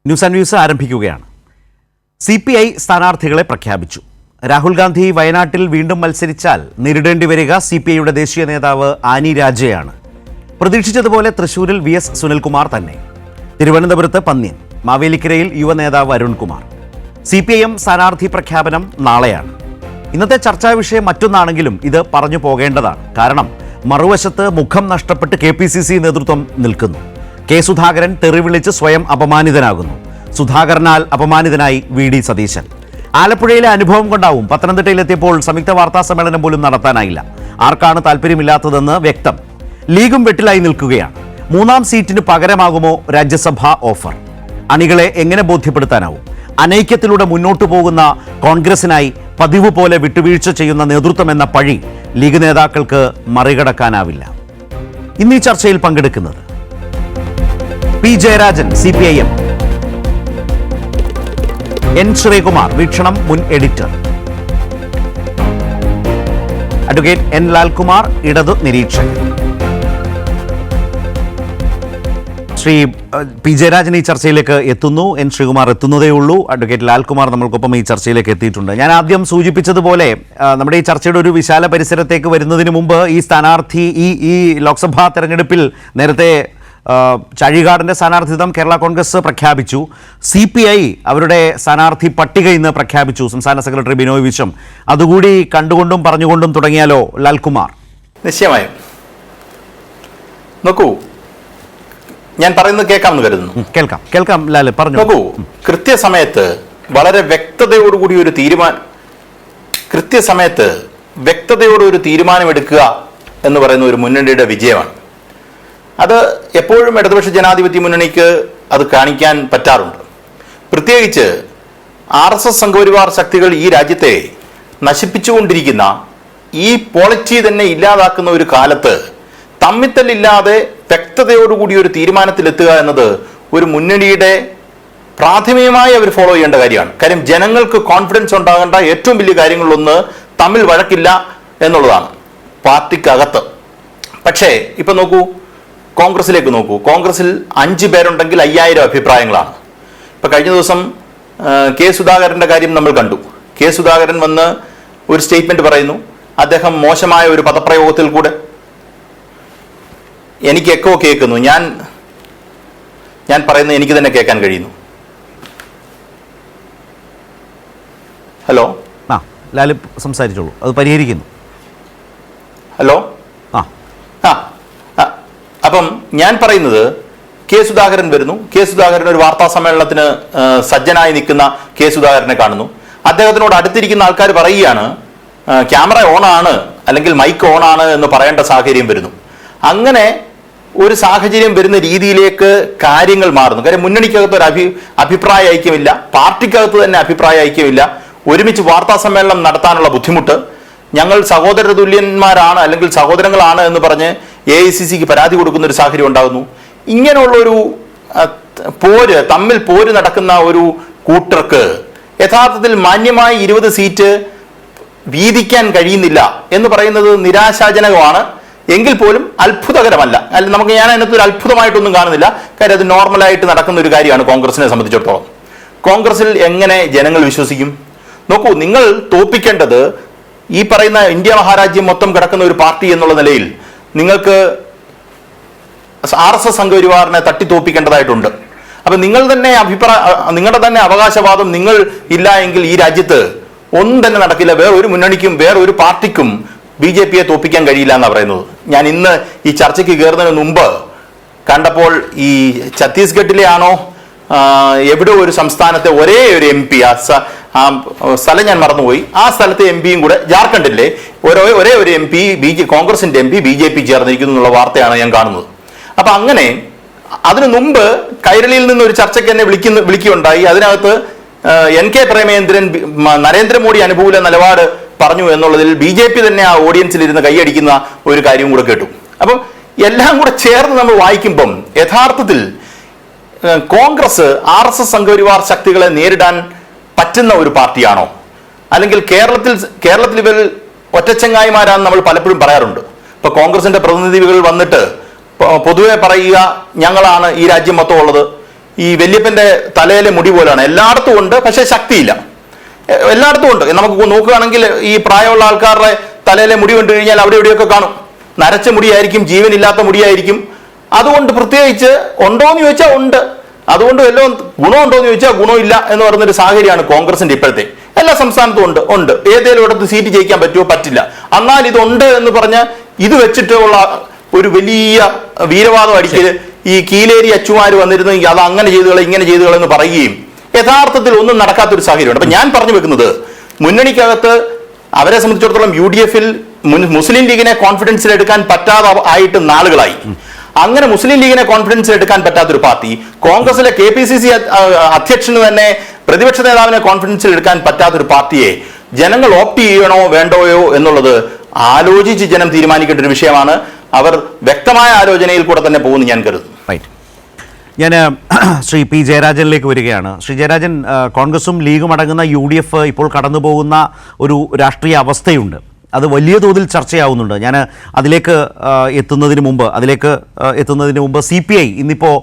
News and views ആരംഭിക്കുകയാണ്. CPI സ്ഥാനാർത്ഥികളെ പ്രഖ്യാപിച്ചു. രാഹുൽ ഗാന്ധി വയനാട്ടിൽ വീണ്ടും മത്സരിച്ചാൽ നേരിടേണ്ടി വരിക CPIയുടെ ദേശീയ നേതാവ് ആനി രാജയാണ്. പ്രതീക്ഷിച്ചതുപോലെ തൃശൂരിൽ VS സുനിൽകുമാർ തന്നെ. തിരുവനന്തപുരത്ത് പന്ന്യൻ, മാവേലിക്കരയിൽ യുവനേതാവ് അരുൺകുമാർ. CPIM സ്ഥാനാർത്ഥി പ്രഖ്യാപനം നാളെയാണ്. ഇന്നത്തെ ചർച്ചാ വിഷയം മറ്റൊന്നാണെങ്കിലും ഇത് പറഞ്ഞു പോകേണ്ടതാണ്. കാരണം മറുവശത്ത് മുഖം നഷ്ടപ്പെട്ട് KPCC നേതൃത്വം നിൽക്കുന്നു. കെ സുധാകരൻ തെറി വിളിച്ച് സ്വയം അപമാനിതനാകുന്നു. സുധാകരനാൽ അപമാനിതനായി VD സതീശൻ. ആലപ്പുഴയിലെ അനുഭവം കൊണ്ടാവും പത്തനംതിട്ടയിലെത്തിയപ്പോൾ സംയുക്ത വാർത്താ സമ്മേളനം പോലും നടത്താനായില്ല. ആർക്കാണ് താല്പര്യമില്ലാത്തതെന്ന് വ്യക്തം. ലീഗും വെട്ടിലായി നിൽക്കുകയാണ്. 3ാം സീറ്റിന് പകരമാകുമോ രാജ്യസഭാ ഓഫർ? അണികളെ എങ്ങനെ ബോധ്യപ്പെടുത്താനാവും? അനൈക്യത്തിലൂടെ മുന്നോട്ടു പോകുന്ന കോൺഗ്രസിനായി പതിവ് പോലെ വിട്ടുവീഴ്ച ചെയ്യുന്ന നേതൃത്വം എന്ന പഴി ലീഗ് നേതാക്കൾക്ക് മറികടക്കാനാവില്ല. ഇന്ന് ഈ ചർച്ചയിൽ പങ്കെടുക്കുന്നത് P. Jayarajan, CPIM, N. Sreekumar, വീക്ഷണം മുൻ എഡിറ്റർ, അഡ്വക്കേറ്റ് N. ലാൽകുമാർ, ഇടതു നിരീക്ഷകൻ. ശ്രീ P. ജയരാജൻ ഈ ചർച്ചയിലേക്ക് എത്തുന്നു. N. ശ്രീകുമാർ എത്തുന്നതേ ഉള്ളൂ. അഡ്വക്കേറ്റ് ലാൽകുമാർ നമ്മൾക്കൊപ്പം ഈ ചർച്ചയിലേക്ക് എത്തിയിട്ടുണ്ട്. ഞാൻ ആദ്യം സൂചിപ്പിച്ചതുപോലെ നമ്മുടെ ഈ ചർച്ചയുടെ ഒരു വിശാല പരിസരത്തേക്ക് വരുന്നതിന് മുമ്പ് ഈ സ്ഥാനാർത്ഥി ഈ ലോക്സഭാ തെരഞ്ഞെടുപ്പിൽ നേരത്തെ ചാഴികാടൻ്റെ സ്ഥാനാർത്ഥിത്വം കേരള കോൺഗ്രസ് പ്രഖ്യാപിച്ചു. CPI അവരുടെ സ്ഥാനാർത്ഥി പട്ടിക ഇന്ന് പ്രഖ്യാപിച്ചു. സംസ്ഥാന സെക്രട്ടറി ബിനോയ് വിശ്വം. അതുകൂടി കണ്ടുകൊണ്ടും പറഞ്ഞുകൊണ്ടും തുടങ്ങിയാലോ ലാൽകുമാർ? നിശ്ചയമായും. നോക്കൂ, ഞാൻ പറയുന്നത് കേൾക്കാമെന്ന് കരുതുന്നു. കേൾക്കാം ലാൽ, പറഞ്ഞു. നോക്കൂ, കൃത്യസമയത്ത് വളരെ വ്യക്തതയോടുകൂടി ഒരു തീരുമാനമെടുക്കുക എന്ന് പറയുന്ന ഒരു മുന്നണിയുടെ വിജയമാണ്. അത് എപ്പോഴും ഇടതുപക്ഷ ജനാധിപത്യ മുന്നണിക്ക് അത് കാണിക്കാൻ പറ്റാറുണ്ട്. പ്രത്യേകിച്ച് RSS സംഘപരിവാർ ശക്തികൾ ഈ രാജ്യത്തെ നശിപ്പിച്ചുകൊണ്ടിരിക്കുന്ന ഈ പോളിറ്റി തന്നെ ഇല്ലാതാക്കുന്ന ഒരു കാലത്ത് തമ്മിത്തല്ലില്ലാതെ വ്യക്തതയോടുകൂടി ഒരു തീരുമാനത്തിലെത്തുക എന്നത് ഒരു മുന്നണിയുടെ പ്രാഥമികമായി അവർ ഫോളോ ചെയ്യേണ്ട കാര്യമാണ്. കാര്യം ജനങ്ങൾക്ക് കോൺഫിഡൻസ് ഉണ്ടാകേണ്ട ഏറ്റവും വലിയ കാര്യങ്ങളിലൊന്ന് തമ്മിൽ വഴക്കില്ല എന്നുള്ളതാണ് പാർട്ടിക്കകത്ത്. പക്ഷേ ഇപ്പൊ നോക്കൂ, കോൺഗ്രസിലേക്ക് നോക്കൂ. കോൺഗ്രസിൽ 5 പേരുണ്ടെങ്കിൽ 5000 അഭിപ്രായങ്ങളാണ്. ഇപ്പൊ കഴിഞ്ഞ ദിവസം കെ സുധാകരന്റെ കാര്യം നമ്മൾ കണ്ടു. കെ സുധാകരൻ വന്ന് ഒരു സ്റ്റേറ്റ്മെന്റ് പറയുന്നു. അദ്ദേഹം മോശമായ ഒരു പദപ്രയോഗത്തിൽ കൂടെ എനിക്ക് എക്കോ കേൾക്കുന്നു. ഞാൻ പറയുന്നത് എനിക്ക് തന്നെ കേൾക്കാൻ കഴിയുന്നു. ഹലോ, ലാല് സംസാരിച്ചോളൂ, അത് പരിഹരിക്കുന്നു. ഹലോ, അപ്പം ഞാൻ പറയുന്നത് കെ സുധാകരൻ വരുന്നു. കെ സുധാകരൻ ഒരു വാർത്താ സമ്മേളനത്തിന് സജ്ജനായി നിൽക്കുന്ന കെ സുധാകരനെ കാണുന്നു. അദ്ദേഹത്തിനോട് അടുത്തിരിക്കുന്ന ആൾക്കാർ പറയുകയാണ് ക്യാമറ ഓണാണ് അല്ലെങ്കിൽ മൈക്ക് ഓണാണ് എന്ന് പറയേണ്ട സാഹചര്യം വരുന്നു. അങ്ങനെ ഒരു സാഹചര്യം വരുന്ന രീതിയിലേക്ക് കാര്യങ്ങൾ മാറുന്നു. കാര്യം മുന്നണിക്കകത്ത് ഒരു അഭിപ്രായ ഐക്യമില്ല, പാർട്ടിക്കകത്ത് തന്നെ അഭിപ്രായ ഐക്യമില്ല. ഒരുമിച്ച് വാർത്താ സമ്മേളനം നടത്താനുള്ള ബുദ്ധിമുട്ട്. ഞങ്ങൾ സഹോദര തുല്യന്മാരാണ് അല്ലെങ്കിൽ സഹോദരങ്ങളാണ് എന്ന് പറഞ്ഞ് AICCക്ക് പരാതി കൊടുക്കുന്ന ഒരു സാഹചര്യം ഉണ്ടാകുന്നു. ഇങ്ങനെയുള്ളൊരു തമ്മിൽ പോര് നടക്കുന്ന ഒരു കൂട്ടർക്ക് യഥാർത്ഥത്തിൽ മാന്യമായി 20 സീറ്റ് വീതിക്കാൻ കഴിയുന്നില്ല എന്ന് പറയുന്നത് നിരാശാജനകമാണ്. എങ്കിൽ പോലും അത്ഭുതകരമല്ല. ഞാൻ അതിനകത്ത് ഒരു അത്ഭുതമായിട്ടൊന്നും കാണുന്നില്ല. കാര്യം അത് നോർമലായിട്ട് നടക്കുന്ന ഒരു കാര്യമാണ് കോൺഗ്രസിനെ സംബന്ധിച്ചിടത്തോളം. കോൺഗ്രസിൽ എങ്ങനെ ജനങ്ങൾ വിശ്വസിക്കും? നോക്കൂ, നിങ്ങൾ തോൽപ്പിക്കേണ്ടത് ഈ പറയുന്ന ഇന്ത്യ മഹാരാജ്യം മൊത്തം കിടക്കുന്ന ഒരു പാർട്ടി എന്നുള്ള നിലയിൽ നിങ്ങൾക്ക് RSS സംഘപരിവാറിനെ തട്ടിത്തോപ്പിക്കേണ്ടതായിട്ടുണ്ട്. അപ്പൊ നിങ്ങളുടെ തന്നെ അവകാശവാദം നിങ്ങൾ ഇല്ല എങ്കിൽ ഈ രാജ്യത്ത് ഒന്നും തന്നെ നടക്കില്ല. വേറൊരു മുന്നണിക്കും വേറൊരു പാർട്ടിക്കും BJPയെ തോപ്പിക്കാൻ കഴിയില്ല എന്നാണ് പറയുന്നത്. ഞാൻ ഇന്ന് ഈ ചർച്ചയ്ക്ക് കയറുന്നതിന് മുമ്പ് കണ്ടപ്പോൾ ഈ ഛത്തീസ്ഗഡിലെ ആണോ എവിടെ ഒരു സംസ്ഥാനത്തെ ഒരേ ഒരു MP, ആ സ്ഥലം ഞാൻ മറന്നുപോയി, ആ സ്ഥലത്തെ MPയും കൂടെ ജാർഖണ്ഡിലെ ഒരേ ഒരു MP കോൺഗ്രസിന്റെ MP BJP ചേർന്നിരിക്കുന്നു എന്നുള്ള വാർത്തയാണ് ഞാൻ കാണുന്നത്. അപ്പൊ അങ്ങനെ അതിനു മുമ്പ് കൈരളിയിൽ നിന്ന് ഒരു ചർച്ചയ്ക്ക് എന്നെ വിളിക്കുകയുണ്ടായി. അതിനകത്ത് NK പ്രേമേന്ദ്രൻ നരേന്ദ്രമോദി അനുകൂല നിലപാട് പറഞ്ഞു എന്നുള്ളതിൽ BJP തന്നെ ആ ഓഡിയൻസിൽ ഇരുന്ന് കൈയടിക്കുന്ന ഒരു കാര്യവും കൂടെ കേട്ടു. അപ്പം എല്ലാം കൂടെ ചേർന്ന് നമ്മൾ വായിക്കുമ്പം യഥാർത്ഥത്തിൽ കോൺഗ്രസ് RSS സംഘപരിവാർ ശക്തികളെ നേരിടാൻ പറ്റുന്ന ഒരു പാർട്ടിയാണോ? അല്ലെങ്കിൽ കേരളത്തിൽ ഇവർ ഒറ്റച്ചങ്ങായിമാരാണെന്ന് നമ്മൾ പലപ്പോഴും പറയാറുണ്ട്. ഇപ്പൊ കോൺഗ്രസിന്റെ പ്രതിനിധികൾ വന്നിട്ട് പൊതുവെ പറയുക ഞങ്ങളാണ് ഈ രാജ്യം മൊത്തം ഉള്ളത്, ഈ വല്യപ്പന്റെ തലയിലെ മുടി പോലെയാണ്. എല്ലായിടത്തും ഉണ്ട്, പക്ഷെ ശക്തിയില്ല. എല്ലായിടത്തും ഉണ്ട്. നമുക്ക് നോക്കുകയാണെങ്കിൽ ഈ പ്രായമുള്ള ആൾക്കാരുടെ തലയിലെ മുടി കണ്ടു കഴിഞ്ഞാൽ അവിടെ എവിടെയൊക്കെ കാണും. നരച്ച മുടിയായിരിക്കും, ജീവനില്ലാത്ത മുടിയായിരിക്കും. അതുകൊണ്ട് പ്രത്യേകിച്ച് ഉണ്ടോ എന്ന് ചോദിച്ചാൽ ഉണ്ട്. അതുകൊണ്ട് വല്ലതും ഗുണമുണ്ടോ എന്ന് ചോദിച്ചാൽ ഗുണമില്ല എന്ന് പറയുന്നൊരു സാഹചര്യമാണ് കോൺഗ്രസിന്റെ ഇപ്പോഴത്തെ. എല്ലാ സംസ്ഥാനത്തും ഉണ്ട്. ഏതെങ്കിലും ഇടത്ത് സീറ്റ് ജയിക്കാൻ പറ്റുമോ? പറ്റില്ല. എന്നാൽ ഇതുണ്ട് എന്ന് പറഞ്ഞാൽ ഇത് വെച്ചിട്ടുള്ള ഒരു വലിയ വീരവാദം അടിക്കല് ഈ കീലേരി അച്ചുമാര് വന്നിരുന്നെങ്കിൽ അത് അങ്ങനെ ചെയ്തുകളെ ഇങ്ങനെ ചെയ്തുകളെ എന്ന് പറയുകയും യഥാർത്ഥത്തിൽ ഒന്നും നടക്കാത്തൊരു സാഹചര്യമുണ്ട്. അപ്പൊ ഞാൻ പറഞ്ഞു വെക്കുന്നത്, മുന്നണിക്കകത്ത് അവരെ സംബന്ധിച്ചിടത്തോളം UDF മുസ്ലിം ലീഗിനെ കോൺഫിഡൻസിൽ എടുക്കാൻ പറ്റാതെ ആയിട്ട് നാളുകളായി. അങ്ങനെ മുസ്ലിം ലീഗിനെ കോൺഫിഡൻസിൽ എടുക്കാൻ പറ്റാത്തൊരു പാർട്ടി, കോൺഗ്രസിലെ KPCC അധ്യക്ഷന് തന്നെ പ്രതിപക്ഷ നേതാവിനെ കോൺഫിഡൻസിൽ എടുക്കാൻ പറ്റാത്തൊരു പാർട്ടിയെ ജനങ്ങൾ ഓപ്റ്റ് ചെയ്യണോ വേണ്ടോയോ എന്നുള്ളത് ആലോചിച്ച് ജനം തീരുമാനിക്കേണ്ട ഒരു വിഷയമാണ്. അവർ വ്യക്തമായ ആലോചനയിൽ കൂടെ തന്നെ പോകുന്നു ഞാൻ കരുതുന്നു. റൈറ്റ്. ഞാൻ ശ്രീ P. ജയരാജനിലേക്ക് വരികയാണ്. ശ്രീ ജയരാജൻ, കോൺഗ്രസും ലീഗും അടങ്ങുന്ന UDF ഇപ്പോൾ കടന്നു പോകുന്ന ഒരു രാഷ്ട്രീയ അവസ്ഥയുണ്ട്. അത് വലിയ തോതിൽ ചർച്ചയാവുന്നുണ്ട്. ഞാൻ അതിലേക്ക് എത്തുന്നതിന് മുമ്പ് CPI ഇന്നിപ്പോൾ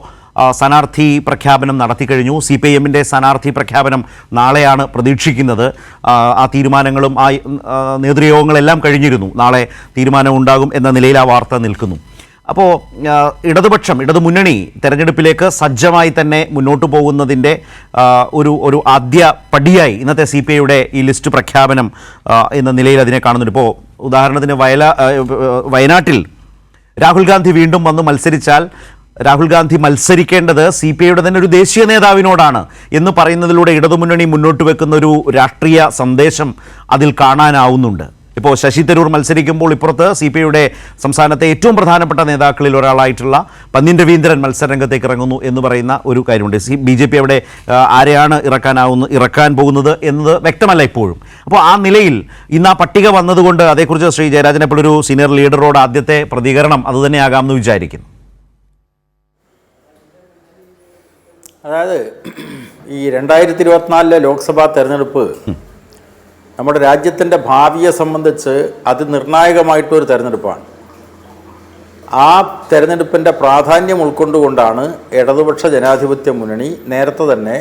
സ്ഥാനാർത്ഥി പ്രഖ്യാപനം നടത്തിക്കഴിഞ്ഞു. CPIMൻ്റെ സ്ഥാനാർത്ഥി പ്രഖ്യാപനം നാളെയാണ് പ്രതീക്ഷിക്കുന്നത്. ആ തീരുമാനങ്ങളും ആ നേതൃയോഗങ്ങളെല്ലാം കഴിഞ്ഞിരുന്നു. നാളെ തീരുമാനമുണ്ടാകും എന്ന നിലയിൽ ആ വാർത്ത നിൽക്കുന്നു. അപ്പോൾ ഇടതുമുന്നണി തെരഞ്ഞെടുപ്പിലേക്ക് സജ്ജമായി തന്നെ മുന്നോട്ട് പോകുന്നതിൻ്റെ ഒരു ആദ്യ പടിയായി ഇന്നത്തെ CPIയുടെ ഈ ലിസ്റ്റ് പ്രഖ്യാപനം എന്ന നിലയിൽ അതിനെ കാണുന്നുണ്ട്. ഇപ്പോൾ ഉദാഹരണത്തിന് വയനാട്ടിൽ രാഹുൽ ഗാന്ധി വീണ്ടും വന്ന് മത്സരിച്ചാൽ രാഹുൽ ഗാന്ധി മത്സരിക്കേണ്ടത് CPIയുടെ തന്നെ ഒരു ദേശീയ നേതാവിനോടാണ് എന്ന് പറയുന്നതിലൂടെ ഇടതുമുന്നണി മുന്നോട്ട് വെക്കുന്ന ഒരു രാഷ്ട്രീയ സന്ദേശം അതിൽ കാണാനാവുന്നുണ്ട്. ഇപ്പോൾ ശശി തരൂർ മത്സരിക്കുമ്പോൾ ഇപ്പുറത്ത് CPIയുടെ സംസ്ഥാനത്തെ ഏറ്റവും പ്രധാനപ്പെട്ട നേതാക്കളിൽ ഒരാളായിട്ടുള്ള പന്ന്യൻ രവീന്ദ്രൻ മത്സരരംഗത്തേക്ക് ഇറങ്ങുന്നു എന്ന് പറയുന്ന ഒരു കാര്യമുണ്ട്. BJP അവിടെ ആരെയാണ് ഇറക്കാൻ പോകുന്നത് എന്നത് വ്യക്തമല്ല ഇപ്പോഴും. അപ്പോൾ ആ നിലയിൽ ഇന്ന് ആ പട്ടിക വന്നതുകൊണ്ട് അതേക്കുറിച്ച് ശ്രീ ജയരാജനെ പോലൊരു സീനിയർ ലീഡറോട് ആദ്യത്തെ പ്രതികരണം അതുതന്നെയാകാമെന്ന് വിചാരിക്കുന്നു. അതായത് ഈ 2024 ലോക്സഭാ തെരഞ്ഞെടുപ്പ് നമ്മുടെ രാജ്യത്തിൻ്റെ ഭാവിയെ സംബന്ധിച്ച് അതിനിർണായകമായിട്ടൊരു തെരഞ്ഞെടുപ്പാണ്. ആ തെരഞ്ഞെടുപ്പിൻ്റെ പ്രാധാന്യം ഉൾക്കൊണ്ടുകൊണ്ടാണ് ഇടതുപക്ഷ ജനാധിപത്യ മുന്നണി നേരത്തെ തന്നെ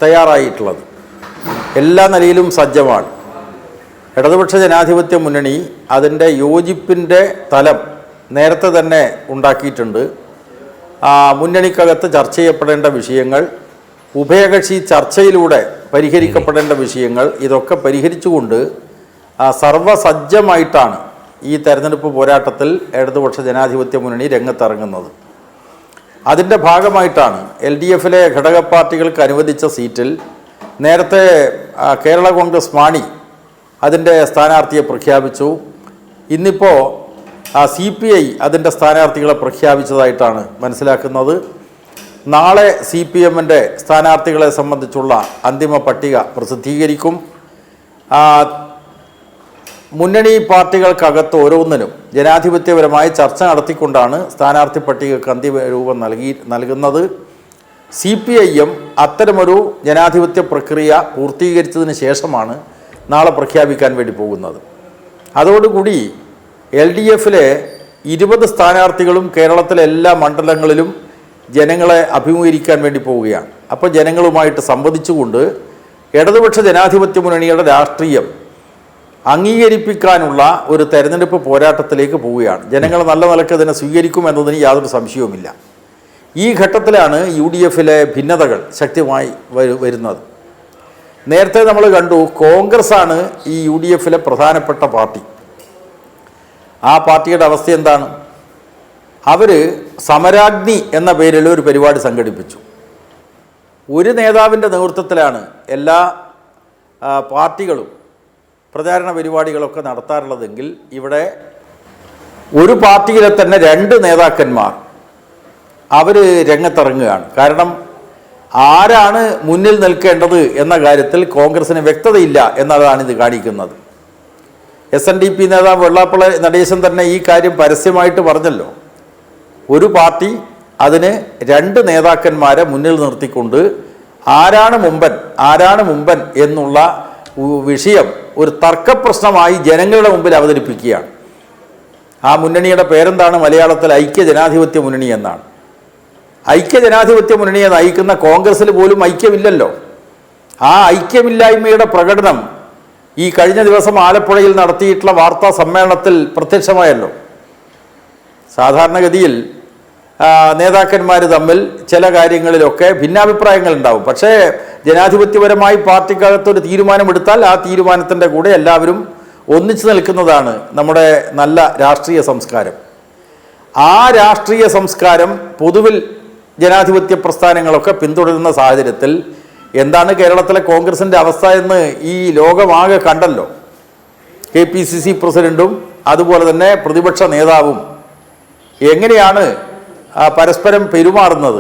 തയ്യാറായിട്ടുള്ളത്. എല്ലാ നിലയിലും സജ്ജമാണ്. ഇടതുപക്ഷ ജനാധിപത്യ മുന്നണി അതിൻ്റെ യോജിപ്പിൻ്റെ തലം നേരത്തെ തന്നെ ഉണ്ടാക്കിയിട്ടുണ്ട്. മുന്നണിക്കകത്ത് ചർച്ച ചെയ്യപ്പെടേണ്ട വിഷയങ്ങൾ, ഉഭയകക്ഷി ചർച്ചയിലൂടെ പരിഹരിക്കപ്പെടേണ്ട വിഷയങ്ങൾ, ഇതൊക്കെ പരിഹരിച്ചുകൊണ്ട് സർവസജ്ജമായിട്ടാണ് ഈ തെരഞ്ഞെടുപ്പ് പോരാട്ടത്തിൽ ഇടതുപക്ഷ ജനാധിപത്യ മുന്നണി രംഗത്തിറങ്ങുന്നത്. അതിൻ്റെ ഭാഗമായിട്ടാണ് LDFലെ ഘടക പാർട്ടികൾക്ക് അനുവദിച്ച സീറ്റിൽ നേരത്തെ കേരള കോൺഗ്രസ് മാണി അതിൻ്റെ സ്ഥാനാർത്ഥിയെ പ്രഖ്യാപിച്ചു. ഇന്നിപ്പോൾ CPI അതിൻ്റെ സ്ഥാനാർത്ഥികളെ പ്രഖ്യാപിച്ചതായിട്ടാണ് മനസ്സിലാക്കുന്നത്. നാളെ CPMൻ്റെ സ്ഥാനാർത്ഥികളെ സംബന്ധിച്ചുള്ള അന്തിമ പട്ടിക പ്രസിദ്ധീകരിക്കും. മുന്നണി പാർട്ടികൾക്കകത്ത് ഓരോന്നിനും ജനാധിപത്യപരമായി ചർച്ച നടത്തിക്കൊണ്ടാണ് സ്ഥാനാർത്ഥി പട്ടികയ്ക്ക് അന്തിമ രൂപം നൽകുന്നത്. CPIM അത്തരമൊരു ജനാധിപത്യ പ്രക്രിയ പൂർത്തീകരിച്ചതിന് ശേഷമാണ് നാളെ പ്രഖ്യാപിക്കാൻ വേണ്ടി പോകുന്നത്. അതോടുകൂടി LDFലെ 20 സ്ഥാനാർത്ഥികളും കേരളത്തിലെ എല്ലാ മണ്ഡലങ്ങളിലും ജനങ്ങളെ അഭിമുഖീകരിക്കാൻ വേണ്ടി പോവുകയാണ്. അപ്പോൾ ജനങ്ങളുമായിട്ട് സംവദിച്ചുകൊണ്ട് ഇടതുപക്ഷ ജനാധിപത്യ മുന്നണിയുടെ രാഷ്ട്രീയം അംഗീകരിപ്പിക്കാനുള്ള ഒരു തെരഞ്ഞെടുപ്പ് പോരാട്ടത്തിലേക്ക് പോവുകയാണ്. ജനങ്ങൾ നല്ല നിലക്ക് ഇതിനെ സ്വീകരിക്കുമെന്നതിന് യാതൊരു സംശയവുമില്ല. ഈ ഘട്ടത്തിലാണ് UDFലെ ഭിന്നതകൾ ശക്തമായി വരുന്നത്. നേരത്തെ നമ്മൾ കണ്ടു, കോൺഗ്രസ്സാണ് ഈ UDFലെ പ്രധാനപ്പെട്ട പാർട്ടി. ആ പാർട്ടിയുടെ അവസ്ഥ എന്താണ്? അവർ സമരാഗ്നി എന്ന പേരിൽ ഒരു പരിപാടി സംഘടിപ്പിച്ചു. ഒരു നേതാവിൻ്റെ നേതൃത്വത്തിലാണ് എല്ലാ പാർട്ടികളും പ്രചാരണ പരിപാടികളൊക്കെ നടത്താറുള്ളതെങ്കിൽ ഇവിടെ ഒരു പാർട്ടിയിലെ തന്നെ 2 നേതാക്കന്മാർ അവർ രംഗത്തിറങ്ങുകയാണ്. കാരണം ആരാണ് മുന്നിൽ നിൽക്കേണ്ടത് എന്ന കാര്യത്തിൽ കോൺഗ്രസിന് വ്യക്തതയില്ല എന്നതാണ് ഇത് കാണിക്കുന്നത്. SNDP നേതാവ് വെള്ളാപ്പള്ളി നടേശൻ തന്നെ ഈ കാര്യം പരസ്യമായിട്ട് പറഞ്ഞല്ലോ. ഒരു പാർട്ടി അതിന് 2 നേതാക്കന്മാരെ മുന്നിൽ നിർത്തിക്കൊണ്ട് ആരാണ് മുമ്പൻ എന്നുള്ള വിഷയം ഒരു തർക്കപ്രശ്നമായി ജനങ്ങളുടെ മുമ്പിൽ അവതരിപ്പിക്കുകയാണ്. ആ മുന്നണിയുടെ പേരെന്താണ്? മലയാളത്തിൽ ഐക്യ ജനാധിപത്യ മുന്നണി എന്നാണ്. ഐക്യജനാധിപത്യ മുന്നണിയെ നയിക്കുന്ന കോൺഗ്രസിൽ പോലും ഐക്യമില്ലല്ലോ. ആ ഐക്യമില്ലായ്മയുടെ പ്രകടനം ഈ കഴിഞ്ഞ ദിവസം ആലപ്പുഴയിൽ നടത്തിയിട്ടുള്ള വാർത്താ സമ്മേളനത്തിൽ പ്രത്യക്ഷമായല്ലോ. സാധാരണഗതിയിൽ നേതാക്കന്മാർ തമ്മിൽ ചില കാര്യങ്ങളിലൊക്കെ ഭിന്നാഭിപ്രായങ്ങൾ ഉണ്ടാവും. പക്ഷേ ജനാധിപത്യപരമായി പാർട്ടിക്കകത്തൊരു തീരുമാനമെടുത്താൽ ആ തീരുമാനത്തിൻ്റെ കൂടെ എല്ലാവരും ഒന്നിച്ചു നിൽക്കുന്നതാണ് നമ്മുടെ നല്ല രാഷ്ട്രീയ സംസ്കാരം. ആ രാഷ്ട്രീയ സംസ്കാരം പൊതുവിൽ ജനാധിപത്യ പ്രസ്ഥാനങ്ങളൊക്കെ പിന്തുടരുന്ന സാഹചര്യത്തിൽ എന്താണ് കേരളത്തിലെ കോൺഗ്രസിൻ്റെ അവസ്ഥ എന്ന് ഈ ലോകമാകെ കണ്ടല്ലോ. KPCC പ്രസിഡന്റും അതുപോലെ തന്നെ പ്രതിപക്ഷ നേതാവും എങ്ങനെയാണ് പരസ്പരം പെരുമാറുന്നത്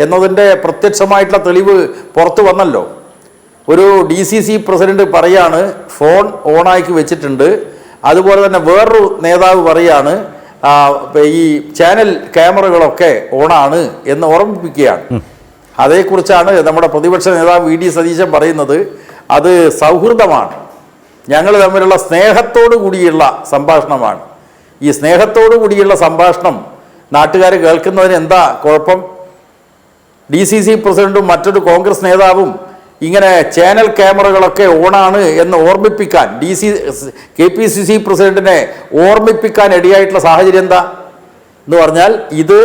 എന്നതിൻ്റെ പ്രത്യക്ഷമായിട്ടുള്ള തെളിവ് പുറത്തു വന്നല്ലോ. ഒരു DCC പ്രസിഡന്റ് പറയാണ് ഫോൺ ഓണാക്കി വെച്ചിട്ടുണ്ട്, അതുപോലെ തന്നെ വേറൊരു നേതാവ് പറയാണ് ഈ ചാനൽ ക്യാമറകളൊക്കെ ഓണാണ് എന്ന് ഓർമ്മിപ്പിക്കുകയാണ്. അതേക്കുറിച്ചാണ് നമ്മുടെ പ്രതിപക്ഷ നേതാവ് VD സതീശൻ പറയുന്നത് അത് സൗഹൃദമാണ്, ഞങ്ങൾ തമ്മിലുള്ള സ്നേഹത്തോടു കൂടിയുള്ള സംഭാഷണമാണ്. ഈ സ്നേഹത്തോടു കൂടിയുള്ള സംഭാഷണം നാട്ടുകാർ കേൾക്കുന്നതിന് എന്താ കുഴപ്പം? DCC പ്രസിഡന്റും മറ്റൊരു കോൺഗ്രസ് നേതാവും ഇങ്ങനെ ചാനൽ ക്യാമറകളൊക്കെ ഓണാണ് എന്ന് ഓർമ്മിപ്പിക്കാൻ KPCC പ്രസിഡന്റിനെ ഓർമ്മിപ്പിക്കാൻ ഇടയായിട്ടുള്ള സാഹചര്യം എന്താ എന്ന് പറഞ്ഞാൽ ഇത്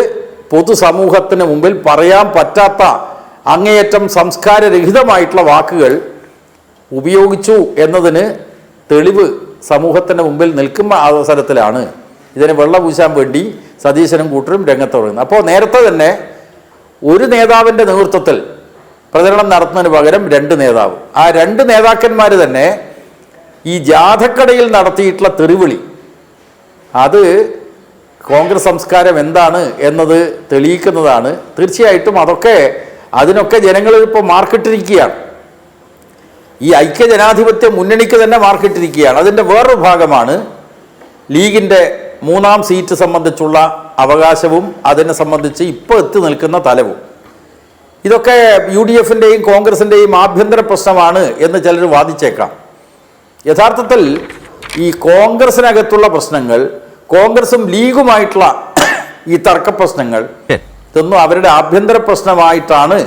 പൊതുസമൂഹത്തിന് മുമ്പിൽ പറയാൻ പറ്റാത്ത അങ്ങേയറ്റം സംസ്കാരരഹിതമായിട്ടുള്ള വാക്കുകൾ ഉപയോഗിച്ചു എന്നതിന് തെളിവ് സമൂഹത്തിൻ്റെ മുമ്പിൽ നിൽക്കുന്ന അവസരത്തിലാണ് ഇതിനെ വെള്ളപൂശാൻ വേണ്ടി സതീശനും കൂട്ടരും രംഗത്ത് പറയുന്നത്. അപ്പോൾ നേരത്തെ തന്നെ ഒരു നേതാവിൻ്റെ നേതൃത്വത്തിൽ പ്രചരണം നടത്തുന്നതിന് പകരം രണ്ട് നേതാവ്, ആ രണ്ട് നേതാക്കന്മാർ തന്നെ ഈ ജാഥക്കടയിൽ നടത്തിയിട്ടുള്ള തെറിവിളി അത് കോൺഗ്രസ് സംസ്കാരം എന്താണ് എന്നത് തെളിയിക്കുന്നതാണ്. തീർച്ചയായിട്ടും അതിനൊക്കെ ജനങ്ങൾ ഇപ്പോൾ മാർക്കിട്ടിരിക്കുകയാണ്. ഈ ഐക്യജനാധിപത്യ മുന്നണിക്ക് തന്നെ മാർക്കിട്ടിരിക്കുകയാണ്. അതിൻ്റെ വേറൊരു ഭാഗമാണ് ലീഗിൻ്റെ 3-ാം സീറ്റ് സംബന്ധിച്ചുള്ള അവകാശവും അതിനെ സംബന്ധിച്ച് ഇപ്പോൾ എത്തി നിൽക്കുന്ന തലവും. ഇതൊക്കെ UDFൻ്റെയും കോൺഗ്രസിൻ്റെയും ആഭ്യന്തര പ്രശ്നമാണ് എന്ന് ചിലർ വാദിച്ചേക്കാം. യഥാർത്ഥത്തിൽ ഈ കോൺഗ്രസിനകത്തുള്ള പ്രശ്നങ്ങൾ, കോൺഗ്രസും ലീഗുമായിട്ടുള്ള ഈ തർക്ക പ്രശ്നങ്ങൾ ഇതൊന്നും അവരുടെ ആഭ്യന്തര പ്രശ്നമായിട്ടാണ്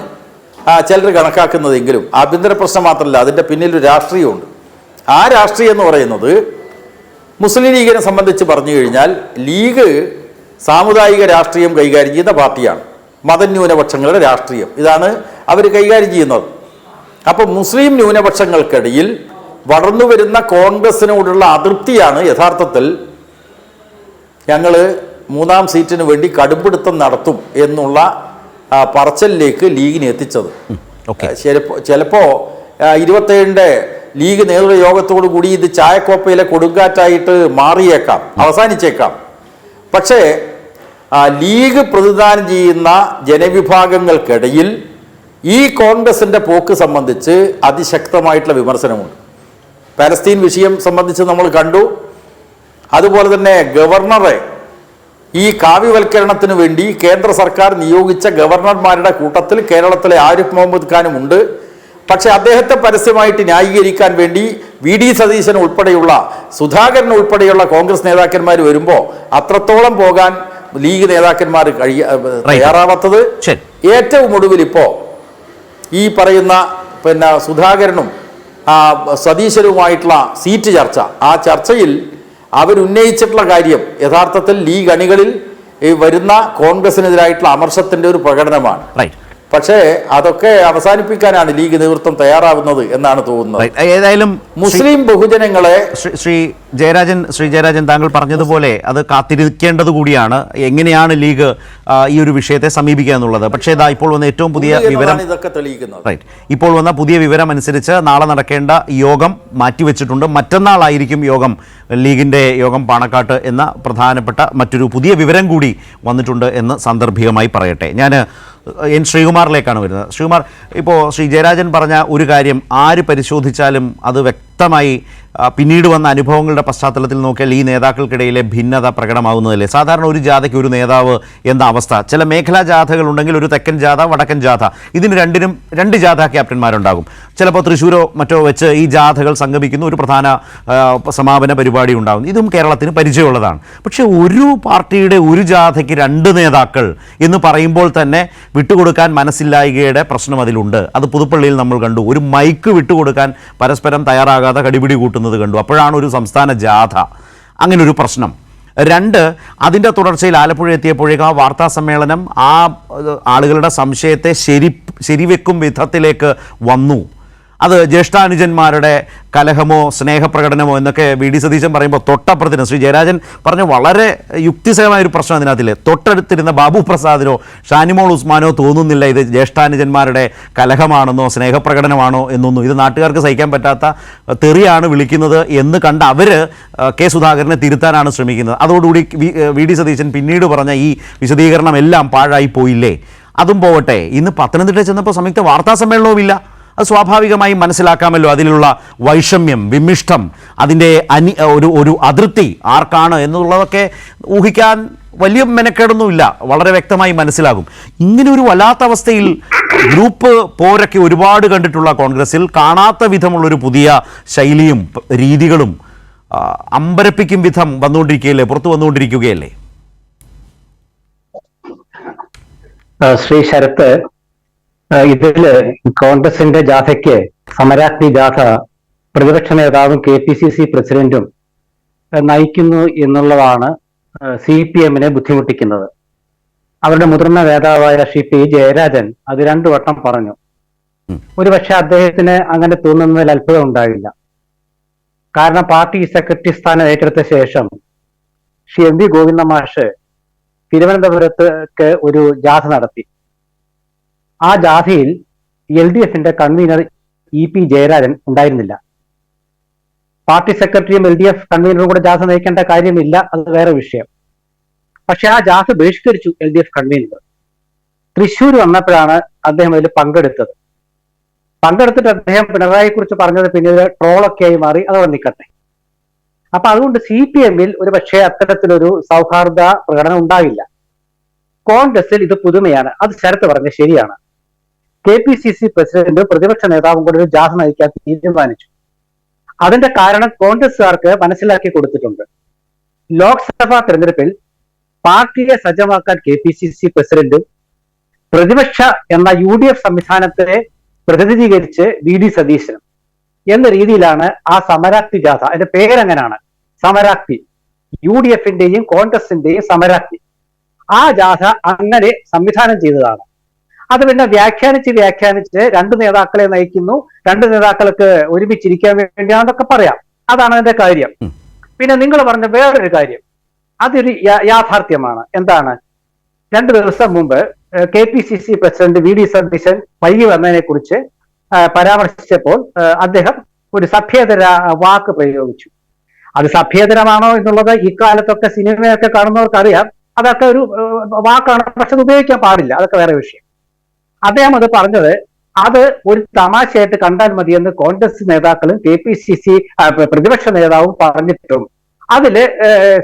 ചിലർ കണക്കാക്കുന്നതെങ്കിലും ആഭ്യന്തര പ്രശ്നം മാത്രമല്ല, അതിൻ്റെ പിന്നിൽ രാഷ്ട്രീയമുണ്ട്. ആ രാഷ്ട്രീയം എന്ന് പറയുന്നത് മുസ്ലിം ലീഗിനെ സംബന്ധിച്ച് പറഞ്ഞു കഴിഞ്ഞാൽ ലീഗ് സാമുദായിക രാഷ്ട്രീയം കൈകാര്യം ചെയ്യുന്ന പാർട്ടിയാണ്. മതന്യൂനപക്ഷങ്ങളുടെ രാഷ്ട്രീയം ഇതാണ് അവർ കൈകാര്യം ചെയ്യുന്നത്. അപ്പോൾ മുസ്ലിം ന്യൂനപക്ഷങ്ങൾക്കിടയിൽ വളർന്നു വരുന്ന കോൺഗ്രസിനോടുള്ള അതൃപ്തിയാണ് യഥാർത്ഥത്തിൽ ഞങ്ങൾ 3-ാം സീറ്റിന് വേണ്ടി കടുംപിടുത്തം നടത്തും എന്നുള്ള പറച്ചലിലേക്ക് ലീഗിനെ എത്തിച്ചത്. ചിലപ്പോൾ 27-ന്റെ ലീഗ് നേതൃയോഗത്തോടു കൂടി ഇത് ചായക്കോപ്പയിലെ കൊടുങ്കാറ്റായിട്ട് മാറിയേക്കാം, അവസാനിച്ചേക്കാം. പക്ഷേ ലീഗ് പ്രതിദാനം ചെയ്യുന്ന ജനവിഭാഗങ്ങൾക്കിടയിൽ ഈ കോൺഗ്രസിൻ്റെ പോക്ക് സംബന്ധിച്ച് അതിശക്തമായിട്ടുള്ള വിമർശനമുണ്ട്. പലസ്തീൻ വിഷയം സംബന്ധിച്ച് നമ്മൾ കണ്ടു. അതുപോലെ തന്നെ ഗവർണറെ ഈ കാവ്യവൽക്കരണത്തിന് വേണ്ടി കേന്ദ്ര സർക്കാർ നിയോഗിച്ച ഗവർണർമാരുടെ കൂട്ടത്തിൽ കേരളത്തിലെ ആരിഫ് മുഹമ്മദ് ഖാനും ഉണ്ട്. പക്ഷെ അദ്ദേഹത്തെ പരസ്യമായിട്ട് ന്യായീകരിക്കാൻ വേണ്ടി VD സതീശൻ ഉൾപ്പെടെയുള്ള സുധാകരൻ ഉൾപ്പെടെയുള്ള കോൺഗ്രസ് നേതാക്കന്മാർ വരുമ്പോൾ അത്രത്തോളം പോകാൻ ലീഗ് നേതാക്കന്മാർ തയ്യാറാവാത്തത്. ഏറ്റവും ഒടുവിൽ ഇപ്പോൾ ഈ പറയുന്ന സുധാകരനും സതീശനുമായിട്ടുള്ള സീറ്റ് ചർച്ച, ആ ചർച്ചയിൽ അവരുന്നയിച്ചിട്ടുള്ള കാര്യം യഥാർത്ഥത്തിൽ ലീഗ് അണികളിൽ വരുന്ന കോൺഗ്രസിനെതിരായിട്ടുള്ള അമർഷത്തിൻ്റെ ഒരു പ്രകടനമാണ്. പക്ഷേ അതൊക്കെ അവസാനിപ്പിക്കാനാണ് ലീഗ് നേതൃത്വം തയ്യാറാവുന്നത് എന്നാണ് തോന്നുന്നത്. ഏതായാലും മുസ്ലിം ബഹുജനങ്ങളെ ശ്രീ ജയരാജൻ താങ്കൾ പറഞ്ഞതുപോലെ അത് കാത്തിരിക്കേണ്ടത് കൂടിയാണ്, എങ്ങനെയാണ് ലീഗ് ഈ ഒരു വിഷയത്തെ സമീപിക്കുക എന്നുള്ളത്. പക്ഷേ ഇതാ ഇപ്പോൾ വന്ന ഏറ്റവും പുതിയ വിവരം, ഇതൊക്കെ തെളിയിക്കുന്നത് ഇപ്പോൾ വന്ന പുതിയ വിവരം അനുസരിച്ച് നാളെ നടക്കേണ്ട യോഗം മാറ്റിവെച്ചിട്ടുണ്ട്. മറ്റന്നാളായിരിക്കും യോഗം, ലീഗിൻ്റെ യോഗം പാണക്കാട്ട് എന്ന പ്രധാനപ്പെട്ട മറ്റൊരു പുതിയ വിവരം കൂടി വന്നിട്ടുണ്ട് എന്ന് സാന്ദർഭികമായി പറയട്ടെ. ഞാൻ ശ്രീകുമാറിലേക്കാണ് വരുന്നത്. ശ്രീകുമാർ, ഇപ്പോൾ ശ്രീ ജയരാജൻ പറഞ്ഞ ഒരു കാര്യം ആര് പരിശോധിച്ചാലും അത് വ്യക്തമായി പിന്നീട് വന്ന അനുഭവങ്ങളുടെ പശ്ചാത്തലത്തിൽ നോക്കിയാൽ ഈ നേതാക്കൾക്കിടയിലെ ഭിന്നത പ്രകടമാകുന്നതല്ലേ? സാധാരണ ഒരു ജാഥയ്ക്ക് ഒരു നേതാവ് എന്ന അവസ്ഥ. ചില മേഖലാ ജാഥകൾ ഉണ്ടെങ്കിൽ ഒരു തെക്കൻ ജാഥ, വടക്കൻ ജാഥ, ഇതിന് രണ്ടിനും രണ്ട് ജാഥ ക്യാപ്റ്റന്മാരുണ്ടാകും. ചിലപ്പോൾ തൃശ്ശൂരോ മറ്റോ വെച്ച് ഈ ജാഥകൾ സംഗമിക്കുന്നു, ഒരു പ്രധാന സമാപന പരിപാടി ഉണ്ടാകുന്നു. ഇതും കേരളത്തിന് പരിചയമുള്ളതാണ്. പക്ഷേ ഒരു പാർട്ടിയുടെ ഒരു ജാഥയ്ക്ക് രണ്ട് നേതാക്കൾ എന്ന് പറയുമ്പോൾ തന്നെ വിട്ടുകൊടുക്കാൻ മനസ്സില്ലായ്കയുടെ പ്രശ്നം അതിലുണ്ട്. അത് പുതുപ്പള്ളിയിൽ നമ്മൾ കണ്ടു. ഒരു മൈക്ക് വിട്ടുകൊടുക്കാൻ പരസ്പരം തയ്യാറാകാതെ കടിപിടി കൂട്ടുന്നത് കണ്ടു. അപ്പോഴാണ് ഒരു സംസ്ഥാന ജാഥ. അങ്ങനൊരു പ്രശ്നം. രണ്ട്, അതിൻ്റെ തുടർച്ചയിൽ ആലപ്പുഴ എത്തിയപ്പോഴേക്കും ആ വാർത്താ സമ്മേളനം ആ ആളുകളുടെ സംശയത്തെ ശരിവെക്കും വിധത്തിലേക്ക് വന്നു. അത് ജ്യേഷ്ഠാനുജന്മാരുടെ കലഹമോ സ്നേഹപ്രകടനമോ എന്നൊക്കെ വി ഡി സതീശൻ പറയുമ്പോൾ തൊട്ടപ്പുറത്തിന് ശ്രീ ജയരാജൻ പറഞ്ഞ വളരെ യുക്തിസഹമായൊരു പ്രശ്നം അതിനകത്തില്ലേ. തൊട്ടടുത്തിരുന്ന ബാബു പ്രസാദിനോ ഷാനിമോൾ ഉസ്മാനോ തോന്നുന്നില്ല ഇത് ജ്യേഷ്ഠാനുജന്മാരുടെ കലഹമാണെന്നോ സ്നേഹപ്രകടനമാണോ എന്നൊന്നും. ഇത് നാട്ടുകാർക്ക് സഹിക്കാൻ പറ്റാത്ത തെറിയാണ് വിളിക്കുന്നത് എന്ന് കണ്ട് അവർ കെ സുധാകരനെ തിരുത്താനാണ് ശ്രമിക്കുന്നത്. അതോടുകൂടി വി ഡി സതീശൻ പിന്നീട് പറഞ്ഞ ഈ വിശദീകരണം എല്ലാം പാഴായി പോയില്ലേ? അതും പോവട്ടെ, ഇന്ന് പത്തനംതിട്ട ചെന്നപ്പോൾ സംയുക്ത വാർത്താ സമ്മേളനവുമില്ല. അത് സ്വാഭാവികമായും മനസ്സിലാക്കാമല്ലോ. അതിലുള്ള വൈഷമ്യം, വിമിഷ്ടം, അതിൻ്റെ ഒരു അതിർത്തി ആർക്കാണ് എന്നുള്ളതൊക്കെ ഊഹിക്കാൻ വലിയ മെനക്കേടൊന്നുമില്ല, വളരെ വ്യക്തമായി മനസ്സിലാകും. ഇങ്ങനെ ഒരു വല്ലാത്ത അവസ്ഥയിൽ ഗ്രൂപ്പ് പോരൊക്കെ ഒരുപാട് കണ്ടിട്ടുള്ള കോൺഗ്രസിൽ കാണാത്ത വിധമുള്ളൊരു പുതിയ ശൈലിയും രീതികളും അമ്പരപ്പിക്കും വിധം വന്നുകൊണ്ടിരിക്കുകയല്ലേ, പുറത്തു വന്നുകൊണ്ടിരിക്കുകയല്ലേ? ശ്രീ ശരത്ത്, ഇതില് കോൺഗ്രസിന്റെ ജാഥയ്ക്ക് സമരാഗ്നി ജാഥ പ്രതിപക്ഷ നേതാവും KPCC പ്രസിഡന്റും നയിക്കുന്നു എന്നുള്ളതാണ് CPM-നെ ബുദ്ധിമുട്ടിക്കുന്നത്. അവരുടെ മുതിർന്ന നേതാവായ ശ്രീ P. ജയരാജൻ അത് 2 വട്ടം പറഞ്ഞു. ഒരുപക്ഷെ അദ്ദേഹത്തിന് അങ്ങനെ തോന്നുന്നതിൽ അത്ഭുതം ഉണ്ടാവില്ല. കാരണം പാർട്ടി സെക്രട്ടറി സ്ഥാനം ഏറ്റെടുത്ത ശേഷം ശ്രീ MV ഗോവിന്ദ മാഷ് തിരുവനന്തപുരത്തേക്ക് ഒരു ജാഥ നടത്തി. ആ ജാഥയിൽ LDF-ന്റെ കൺവീനർ EP ജയരാജൻ ഉണ്ടായിരുന്നില്ല. പാർട്ടി സെക്രട്ടറിയും LDF കൺവീനറും കൂടെ ജാഥ നയിക്കേണ്ട കാര്യമില്ല, അത് വേറെ വിഷയം. പക്ഷെ ആ ജാഥ ബഹിഷ്കരിച്ചു LDF കൺവീനർ. തൃശ്ശൂർ വന്നപ്പോഴാണ് അദ്ദേഹം അതിൽ പങ്കെടുത്തിട്ട് അദ്ദേഹം പിണറായിയെ കുറിച്ച് പറഞ്ഞത് പിന്നീട് ട്രോളൊക്കെ ആയി മാറി. അത് നിൽക്കട്ടെ. അപ്പൊ അതുകൊണ്ട് CPM-ൽ ഒരു പക്ഷേ അത്തരത്തിലൊരു സൗഹാർദ്ദ പ്രകടനം ഉണ്ടാകില്ല. കോൺഗ്രസിൽ ഇത് പുതുമയാണ്. അത് ശരത്ത് പറഞ്ഞത് ശരിയാണ്. KPCC പ്രസിഡന്റും പ്രതിപക്ഷ നേതാവും കൂടെ ഒരു ജാഥ നയിക്കാൻ തീരുമാനിച്ചു. അതിന്റെ കാരണം കോൺഗ്രസുകാർക്ക് മനസ്സിലാക്കി കൊടുത്തിട്ടുണ്ട്. ലോക്സഭാ തെരഞ്ഞെടുപ്പിൽ പാർട്ടിയെ സജ്ജമാക്കാൻ KPCC പ്രസിഡന്റും പ്രതിപക്ഷ എന്ന UDF സംവിധാനത്തെ പ്രതിനിധീകരിച്ച് VD സതീശനും എന്ന രീതിയിലാണ് ആ സമരാഗ്നി ജാഥ. അതിന്റെ പേരെങ്ങനെയാണ്? സമരാഗ്നി. UDF-ന്റെയും കോൺഗ്രസിന്റെയും സമരാഗ്നി. ആ ജാഥ അങ്ങനെ സംവിധാനം ചെയ്തതാണ്. അത് പിന്നെ വ്യാഖ്യാനിച്ച് 2 നേതാക്കളെ നയിക്കുന്നു, 2 നേതാക്കൾക്ക് ഒരുമിച്ചിരിക്കാൻ വേണ്ടിയാണെന്നൊക്കെ പറയാം. അതാണ് അതിന്റെ കാര്യം. പിന്നെ നിങ്ങൾ പറഞ്ഞ വേറൊരു കാര്യം, അതൊരു യാഥാർത്ഥ്യമാണ്. എന്താണ്? 2 ദിവസം മുമ്പ് KPCC പ്രസിഡന്റ് VD സതീശൻ വൈകി വന്നതിനെ കുറിച്ച് പരാമർശിച്ചപ്പോൾ അദ്ദേഹം ഒരു സഭ്യേതര വാക്ക് പ്രയോഗിച്ചു. അത് സഭ്യേതരമാണോ എന്നുള്ളത് ഇക്കാലത്തൊക്കെ സിനിമയൊക്കെ കാണുന്നവർക്ക് അറിയാം. അതൊക്കെ ഒരു വാക്കാണ്, പക്ഷെ അത് ഉപയോഗിക്കാൻ പാടില്ല, അതൊക്കെ വേറെ വിഷയം. അദ്ദേഹം അത് പറഞ്ഞത് അത് ഒരു തമാശയായിട്ട് കണ്ടാൽ മതിയെന്ന് കോൺഗ്രസ് നേതാക്കളും KPCC പ്രതിപക്ഷ നേതാവും പറഞ്ഞിട്ടും അതില്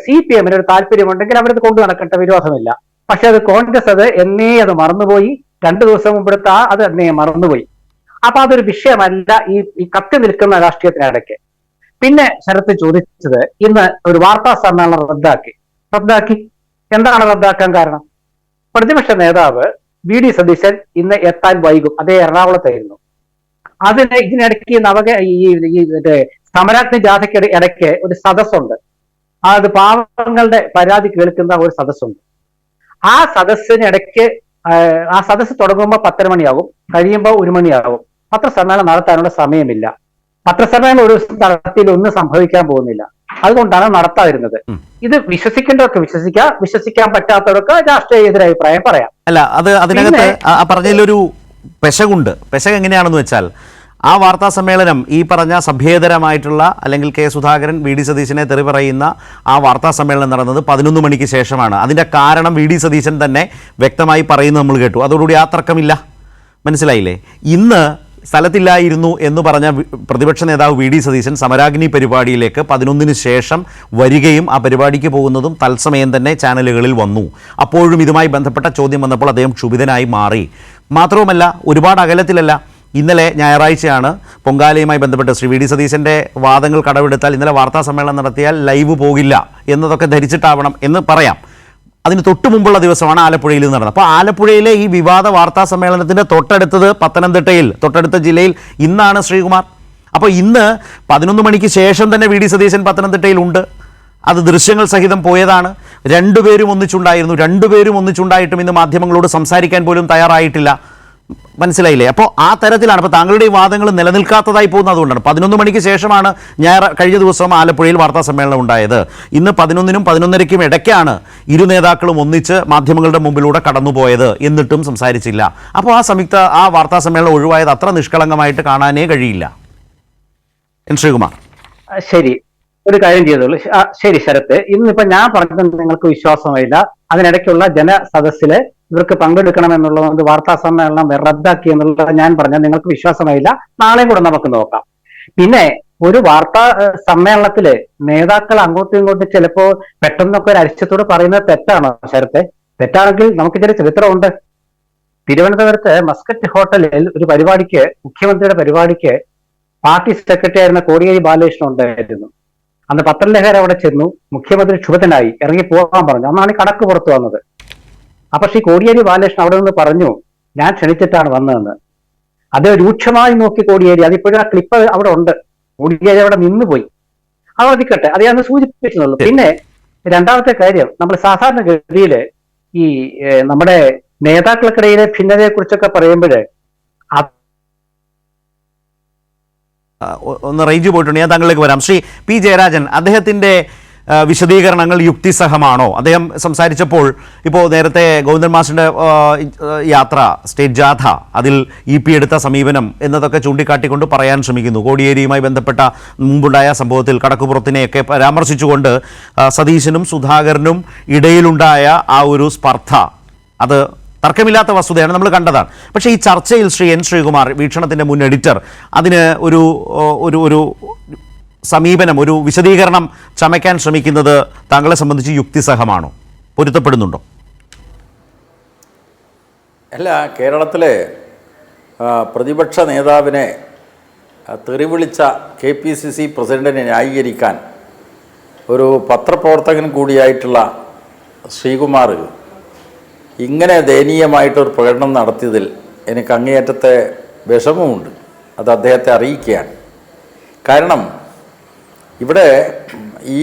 CPM-ന് ഒരു താല്പര്യമുണ്ടെങ്കിൽ അവരത് കൊണ്ടു നടക്കേണ്ട, വിരോധമില്ല. പക്ഷെ അത് കോൺഗ്രസ് അത് മറന്നുപോയി. 2 ദിവസം മുമ്പെടുത്ത അത് മറന്നുപോയി. അപ്പൊ അതൊരു വിഷയമല്ല ഈ കത്തി നിൽക്കുന്ന രാഷ്ട്രീയത്തിനിടയ്ക്ക്. പിന്നെ ശരത്ത് ചോദിച്ചത്, ഇന്ന് ഒരു വാർത്താ സമ്മേളനം റദ്ദാക്കി. എന്താണ് റദ്ദാക്കാൻ കാരണം? പ്രതിപക്ഷ നേതാവ് VD സതീശൻ ഇന്ന് എത്താൻ വൈകും. അതേ എറണാകുളത്തായിരുന്നു. ഇതിനിടയ്ക്ക് സമരാഗ്നി ജാഥയ്ക്ക് ഇടയ്ക്ക് ഒരു സദസ്സുണ്ട്. അത് പാവങ്ങളുടെ പരാതി കേൾക്കുന്ന ഒരു സദസ്സുണ്ട്. ആ സദസ്സിനിടയ്ക്ക് ആ സദസ്സ് തുടങ്ങുമ്പോൾ 10:30 മണിയാകും, കഴിയുമ്പോൾ 1 മണിയാകും. പത്രസമ്മേളനം നടത്താനുള്ള സമയമില്ല. പത്രസമ്മേളനം ഒരു ദിവസം നടത്തിയിൽ ഒന്നും സംഭവിക്കാൻ പോകുന്നില്ല. അതുകൊണ്ടാണ് നടത്താതിരുന്നത്. ഇത് വിശ്വസിക്കേണ്ടവർക്ക് വിശ്വസിക്കാൻ പറ്റാത്തവർക്ക് രാഷ്ട്രീയ എതിരഭിപ്രായം പറയാം. അല്ല, അത് അതിനകത്ത് പറഞ്ഞതിലൊരു പെശകുണ്ട്. പെശക് എങ്ങനെയാണെന്ന് വെച്ചാൽ, ആ വാർത്താ സമ്മേളനം ഈ പറഞ്ഞ സഭ്യേതരമായിട്ടുള്ള അല്ലെങ്കിൽ കെ സുധാകരൻ VD സതീശനെ തെറി പറയുന്ന ആ വാർത്താ സമ്മേളനം നടന്നത് 11 മണിക്ക് ശേഷമാണ്. അതിൻ്റെ കാരണം VD സതീശൻ തന്നെ വ്യക്തമായി പറയുന്നത് നമ്മൾ കേട്ടു. അതോടുകൂടി ആ തർക്കമില്ല. മനസ്സിലായില്ലേ? ഇന്ന് സ്ഥലത്തില്ലായിരുന്നു എന്ന് പറഞ്ഞ പ്രതിപക്ഷ നേതാവ് വി ഡി സതീശൻ സമരാഗ്നി പരിപാടിയിലേക്ക് 11-ന് ശേഷം വരികയും ആ പരിപാടിക്ക് പോകുന്നതും തത്സമയം തന്നെ ചാനലുകളിൽ വന്നു. അപ്പോഴും ഇതുമായി ബന്ധപ്പെട്ട ചോദ്യം വന്നപ്പോൾ അദ്ദേഹം ക്ഷുഭിതനായി മാറി. മാത്രവുമല്ല, ഒരുപാട് അകലത്തിലല്ല, ഇന്നലെ ഞായറാഴ്ചയാണ്. പൊങ്കാലയുമായി ബന്ധപ്പെട്ട് ശ്രീ വി ഡി സതീശൻ്റെ വാദങ്ങൾ കടമെടുത്താൽ ഇന്നലെ വാർത്താ സമ്മേളനം നടത്തിയാൽ ലൈവ് പോകില്ല എന്നതൊക്കെ ധരിച്ചിട്ടാവണം എന്ന് പറയാം. അതിന് തൊട്ട് മുമ്പുള്ള ദിവസമാണ് ആലപ്പുഴയിൽ നടന്നത്. അപ്പോൾ ആലപ്പുഴയിലെ ഈ വിവാദ വാർത്താ സമ്മേളനത്തിൻ്റെ തൊട്ടടുത്തത് പത്തനംതിട്ടയിൽ, തൊട്ടടുത്ത ജില്ലയിൽ ഇന്നാണ് ശ്രീകുമാർ. അപ്പോൾ ഇന്ന് 11 മണിക്ക് ശേഷം തന്നെ വി ഡി സതീശൻ പത്തനംതിട്ടയിലുണ്ട്. അത് ദൃശ്യങ്ങൾ സഹിതം പോയതാണ്. രണ്ടുപേരും ഒന്നിച്ചുണ്ടായിട്ടും ഇന്ന് മാധ്യമങ്ങളോട് സംസാരിക്കാൻ പോലും തയ്യാറായിട്ടില്ല. മനസ്സിലായില്ലേ? അപ്പോൾ ആ തരത്തിലാണ്. അപ്പോൾ താങ്കളുടെ ഈ വാദങ്ങൾ നിലനിൽക്കാത്തതായി പോകുന്നത് അതുകൊണ്ടാണ്. 11 മണിക്ക് ശേഷമാണ് കഴിഞ്ഞ ദിവസം ആലപ്പുഴയിൽ വാർത്താ സമ്മേളനം ഉണ്ടായത്. ഇന്ന് 11-നും 11:30-ക്കും ഇടയ്ക്കാണ് ഇരു നേതാക്കളും ഒന്നിച്ച് മാധ്യമങ്ങളുടെ മുമ്പിലൂടെ കടന്നുപോയത്. എന്നിട്ടും സംസാരിച്ചില്ല. അപ്പോൾ ആ വാർത്താ സമ്മേളനം ഒഴിവായത് അത്ര നിഷ്കളങ്കമായിട്ട് കാണാനേ കഴിയില്ല. ശ്രീകുമാർ, ശരി, ഒരു കാര്യം ചെയ്തോളൂ. ശരി ശരത്ത്, ഇന്നിപ്പോ ഞാൻ പറഞ്ഞത് നിങ്ങൾക്ക് വിശ്വാസമായില്ല. അതിനിടയ്ക്കുള്ള ജനസദസ്സില് ഇവർക്ക് പങ്കെടുക്കണമെന്നുള്ളത് വാർത്താ സമ്മേളനം റദ്ദാക്കി എന്നുള്ളത് ഞാൻ പറഞ്ഞാൽ നിങ്ങൾക്ക് വിശ്വാസമായില്ല. നാളെയും കൂടെ നമുക്ക് നോക്കാം. പിന്നെ ഒരു വാർത്താ സമ്മേളനത്തില് നേതാക്കൾ അങ്ങോട്ടും ഇങ്ങോട്ടും ചിലപ്പോ പെട്ടെന്നൊക്കെ ഒരു അരിശത്തോട് പറയുന്നത് തെറ്റാണോ ശരത്തെ? തെറ്റാണെങ്കിൽ നമുക്ക് ചില ചരിത്രമുണ്ട്. തിരുവനന്തപുരത്ത് മസ്കറ്റ് ഹോട്ടലിൽ ഒരു പരിപാടിക്ക്, മുഖ്യമന്ത്രിയുടെ പരിപാടിക്ക് പാർട്ടി സെക്രട്ടറി ആയിരുന്ന കോടിയേരി ബാലകൃഷ്ണൻ ഉണ്ടായിരുന്നു. അന്ന് പത്രലേഖകർ അവിടെ ചെന്നു. മുഖ്യമന്ത്രി ക്ഷുഭിതനായി ഇറങ്ങി പോകാൻ പറഞ്ഞു. അന്നാണ് കണക്ക് പുറത്തു വന്നത്. അപ്പൊ ശ്രീ കോടിയേരി ബാലകൃഷ്ണൻ അവിടെ നിന്ന് പറഞ്ഞു, ഞാൻ ക്ഷണിച്ചിട്ടാണ് വന്നതെന്ന്. അത് രൂക്ഷമായി നോക്കി കോടിയേരി. അതിപ്പോഴും ആ ക്ലിപ്പ് അവിടെ ഉണ്ട്. കോടിയേരി അവിടെ നിന്നുപോയി. അത് നിൽക്കട്ടെ, അത് ഞാൻ സൂചിപ്പിക്കുന്നുള്ളൂ. പിന്നെ രണ്ടാമത്തെ കാര്യം, നമ്മൾ സാധാരണഗതിയില് ഈ നമ്മുടെ നേതാക്കൾക്കിടയിലെ ഭിന്നതയെ കുറിച്ചൊക്കെ പറയുമ്പോഴേ ഒന്ന് റേഞ്ച് പോയിട്ടുണ്ട്. ഞാൻ താങ്കളിലേക്ക് വരാം. ശ്രീ പി ജയരാജൻ, അദ്ദേഹത്തിൻ്റെ വിശദീകരണങ്ങൾ യുക്തിസഹമാണോ? അദ്ദേഹം സംസാരിച്ചപ്പോൾ ഇപ്പോൾ നേരത്തെ ഗോവിന്ദൻ മാഷിൻ്റെ യാത്ര, സ്റ്റേറ്റ് ജാഥ, അതിൽ EP എടുത്ത സമീപനം എന്നതൊക്കെ ചൂണ്ടിക്കാട്ടിക്കൊണ്ട് പറയാൻ ശ്രമിക്കുന്നു. കോടിയേരിയുമായി ബന്ധപ്പെട്ട മുമ്പുണ്ടായ സംഭവത്തിൽ കടക്കുപുറത്തിനെയൊക്കെ പരാമർശിച്ചുകൊണ്ട് സതീശനും സുധാകരനും ഇടയിലുണ്ടായ ആ ഒരു സ്പർദ്ധ, അത് തർക്കമില്ലാത്ത വസ്തുതയാണ്, നമ്മൾ കണ്ടതാണ്. പക്ഷേ ഈ ചർച്ചയിൽ ശ്രീ N. ശ്രീകുമാർ, വീക്ഷണത്തിൻ്റെ മുൻ എഡിറ്റർ, അതിന് ഒരു സമീപനം, ഒരു വിശദീകരണം ചമയ്ക്കാൻ ശ്രമിക്കുന്നത് താങ്കളെ സംബന്ധിച്ച് യുക്തിസഹമാണോ? പൊരുത്തപ്പെടുന്നുണ്ടോ? അല്ല, കേരളത്തിലെ പ്രതിപക്ഷ നേതാവിനെ തെറിവിളിച്ച KPCC പ്രസിഡന്റിനെ ന്യായീകരിക്കാൻ ഒരു പത്രപ്രവർത്തകൻ കൂടിയായിട്ടുള്ള ശ്രീകുമാർ ഇങ്ങനെ ദയനീയമായിട്ടൊരു പ്രകടനം നടത്തിയതിൽ എനിക്ക് അങ്ങേയറ്റത്തെ വിഷമമുണ്ട്. അത് അദ്ദേഹത്തെ അറിയിക്കുകയാണ്. കാരണം ഇവിടെ ഈ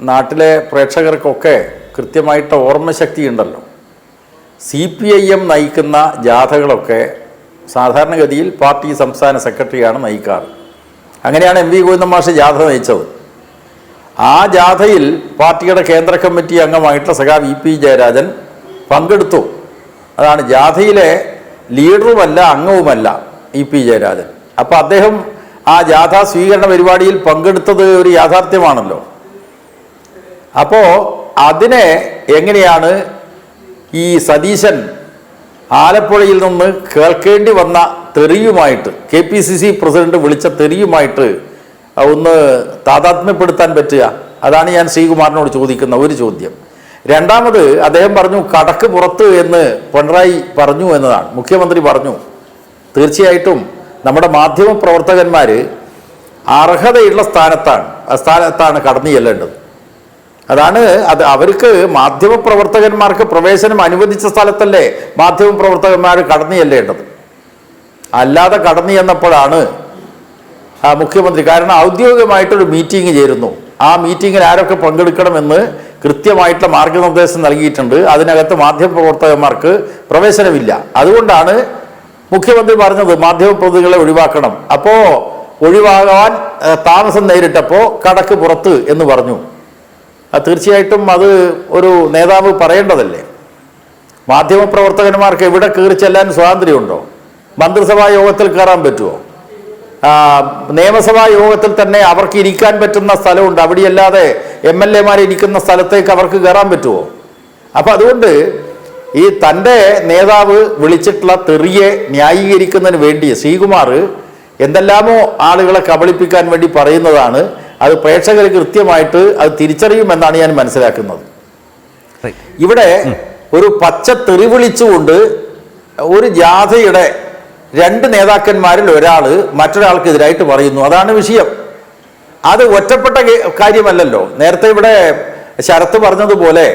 നാട്ടിലെ പ്രേക്ഷകർക്കൊക്കെ കൃത്യമായിട്ട് ഓർമ്മശക്തി ഉണ്ടല്ലോ. CPIM നയിക്കുന്ന ജാഥകളൊക്കെ സാധാരണഗതിയിൽ പാർട്ടി സംസ്ഥാന സെക്രട്ടറിയാണ് നയിക്കാറ്. അങ്ങനെയാണ് MV ഗോവിന്ദൻ മാഷ് ജാഥ നയിച്ചത്. ആ ജാഥയിൽ പാർട്ടിയുടെ കേന്ദ്ര കമ്മിറ്റി അംഗമായിട്ടുള്ള സഖാവ് EP ജയരാജൻ പങ്കെടുത്തു. അതാണ് ജാഥയിലെ ലീഡറുമല്ല അംഗവുമല്ല EP ജയരാജൻ. അപ്പോൾ അദ്ദേഹം ആ ജാഥ സ്വീകരണ പരിപാടിയിൽ പങ്കെടുത്തത് ഒരു യാഥാർത്ഥ്യമാണല്ലോ. അപ്പോൾ അതിനെ എങ്ങനെയാണ് ഈ സതീശൻ ആലപ്പുഴയിൽ നിന്ന് കേൾക്കേണ്ടി വന്ന തെറിയുമായിട്ട്, KPCC പ്രസിഡന്റ് വിളിച്ച തെറിയുമായിട്ട് ഒന്ന് താതാത്മ്യപ്പെടുത്താൻ പറ്റുക? അതാണ് ഞാൻ ശ്രീകുമാറിനോട് ചോദിക്കുന്ന ഒരു ചോദ്യം. രണ്ടാമത്, അദ്ദേഹം പറഞ്ഞു കടക്ക് പുറത്ത് എന്ന് പിണറായി പറഞ്ഞു എന്നതാണ്, മുഖ്യമന്ത്രി പറഞ്ഞു. തീർച്ചയായിട്ടും നമ്മുടെ മാധ്യമ പ്രവർത്തകന്മാർ അർഹതയുള്ള സ്ഥാനത്താണ് കടന്നു ചെല്ലേണ്ടത്. അതാണ് അവർക്ക് മാധ്യമ പ്രവർത്തകന്മാർക്ക് പ്രവേശനം അനുവദിച്ച സ്ഥലത്തല്ലേ മാധ്യമ പ്രവർത്തകന്മാർ കടന്നു ചെല്ലേണ്ടത്. അല്ലാതെ കടന്നു ചെന്നപ്പോഴാണ് മുഖ്യമന്ത്രി, കാരണം ഔദ്യോഗികമായിട്ടൊരു മീറ്റിംഗ് ചേരുന്നു. ആ മീറ്റിങ്ങിൽ ആരൊക്കെ പങ്കെടുക്കണമെന്ന് കൃത്യമായിട്ടുള്ള മാർഗനിർദ്ദേശം നൽകിയിട്ടുണ്ട്. അതിനകത്ത് മാധ്യമപ്രവർത്തകന്മാർക്ക് പ്രവേശനമില്ല. അതുകൊണ്ടാണ് മുഖ്യമന്ത്രി പറഞ്ഞത് മാധ്യമപ്രതിനിധികളെ ഒഴിവാക്കണം. അപ്പോൾ ഒഴിവാകാൻ താമസം നേരിട്ടപ്പോൾ കടക്ക് പുറത്ത് എന്ന് പറഞ്ഞു. തീർച്ചയായിട്ടും അത് ഒരു നേതാവ് പറയേണ്ടതല്ലേ. മാധ്യമപ്രവർത്തകന്മാർക്ക് എവിടെ കയറി ചെല്ലാൻ സ്വാതന്ത്ര്യമുണ്ടോ? മന്ത്രിസഭാ യോഗത്തിൽ കയറാൻ പറ്റുമോ? നിയമസഭാ യോഗത്തിൽ തന്നെ അവർക്ക് ഇരിക്കാൻ പറ്റുന്ന സ്ഥലമുണ്ട്. അവിടെയല്ലാതെ MLA മാർ ഇരിക്കുന്ന സ്ഥലത്തേക്ക് അവർക്ക് കയറാൻ പറ്റുമോ? അപ്പം അതുകൊണ്ട് ഈ തൻ്റെ നേതാവ് വിളിച്ചിട്ടുള്ള തെറിയെ ന്യായീകരിക്കുന്നതിന് വേണ്ടി ശ്രീകുമാർ എന്തെല്ലാമോ ആളുകളെ കബളിപ്പിക്കാൻ വേണ്ടി പറയുന്നതാണ്. അത് പ്രേക്ഷകർ കൃത്യമായിട്ട് അത് തിരിച്ചറിയുമെന്നാണ് ഞാൻ മനസ്സിലാക്കുന്നത്. ഇവിടെ ഒരു പച്ച തെറി വിളിച്ചുകൊണ്ട് ഒരു ജാഥയുടെ 2 നേതാക്കന്മാരിൽ ഒരാൾ മറ്റൊരാൾക്കെതിരായിട്ട് പറയുന്നു. അതാണ് വിഷയം. അത് ഒറ്റപ്പെട്ട കാര്യമല്ലല്ലോ. നേരത്തെ ഇവിടെ ശരത്ത് പറഞ്ഞതുപോലെ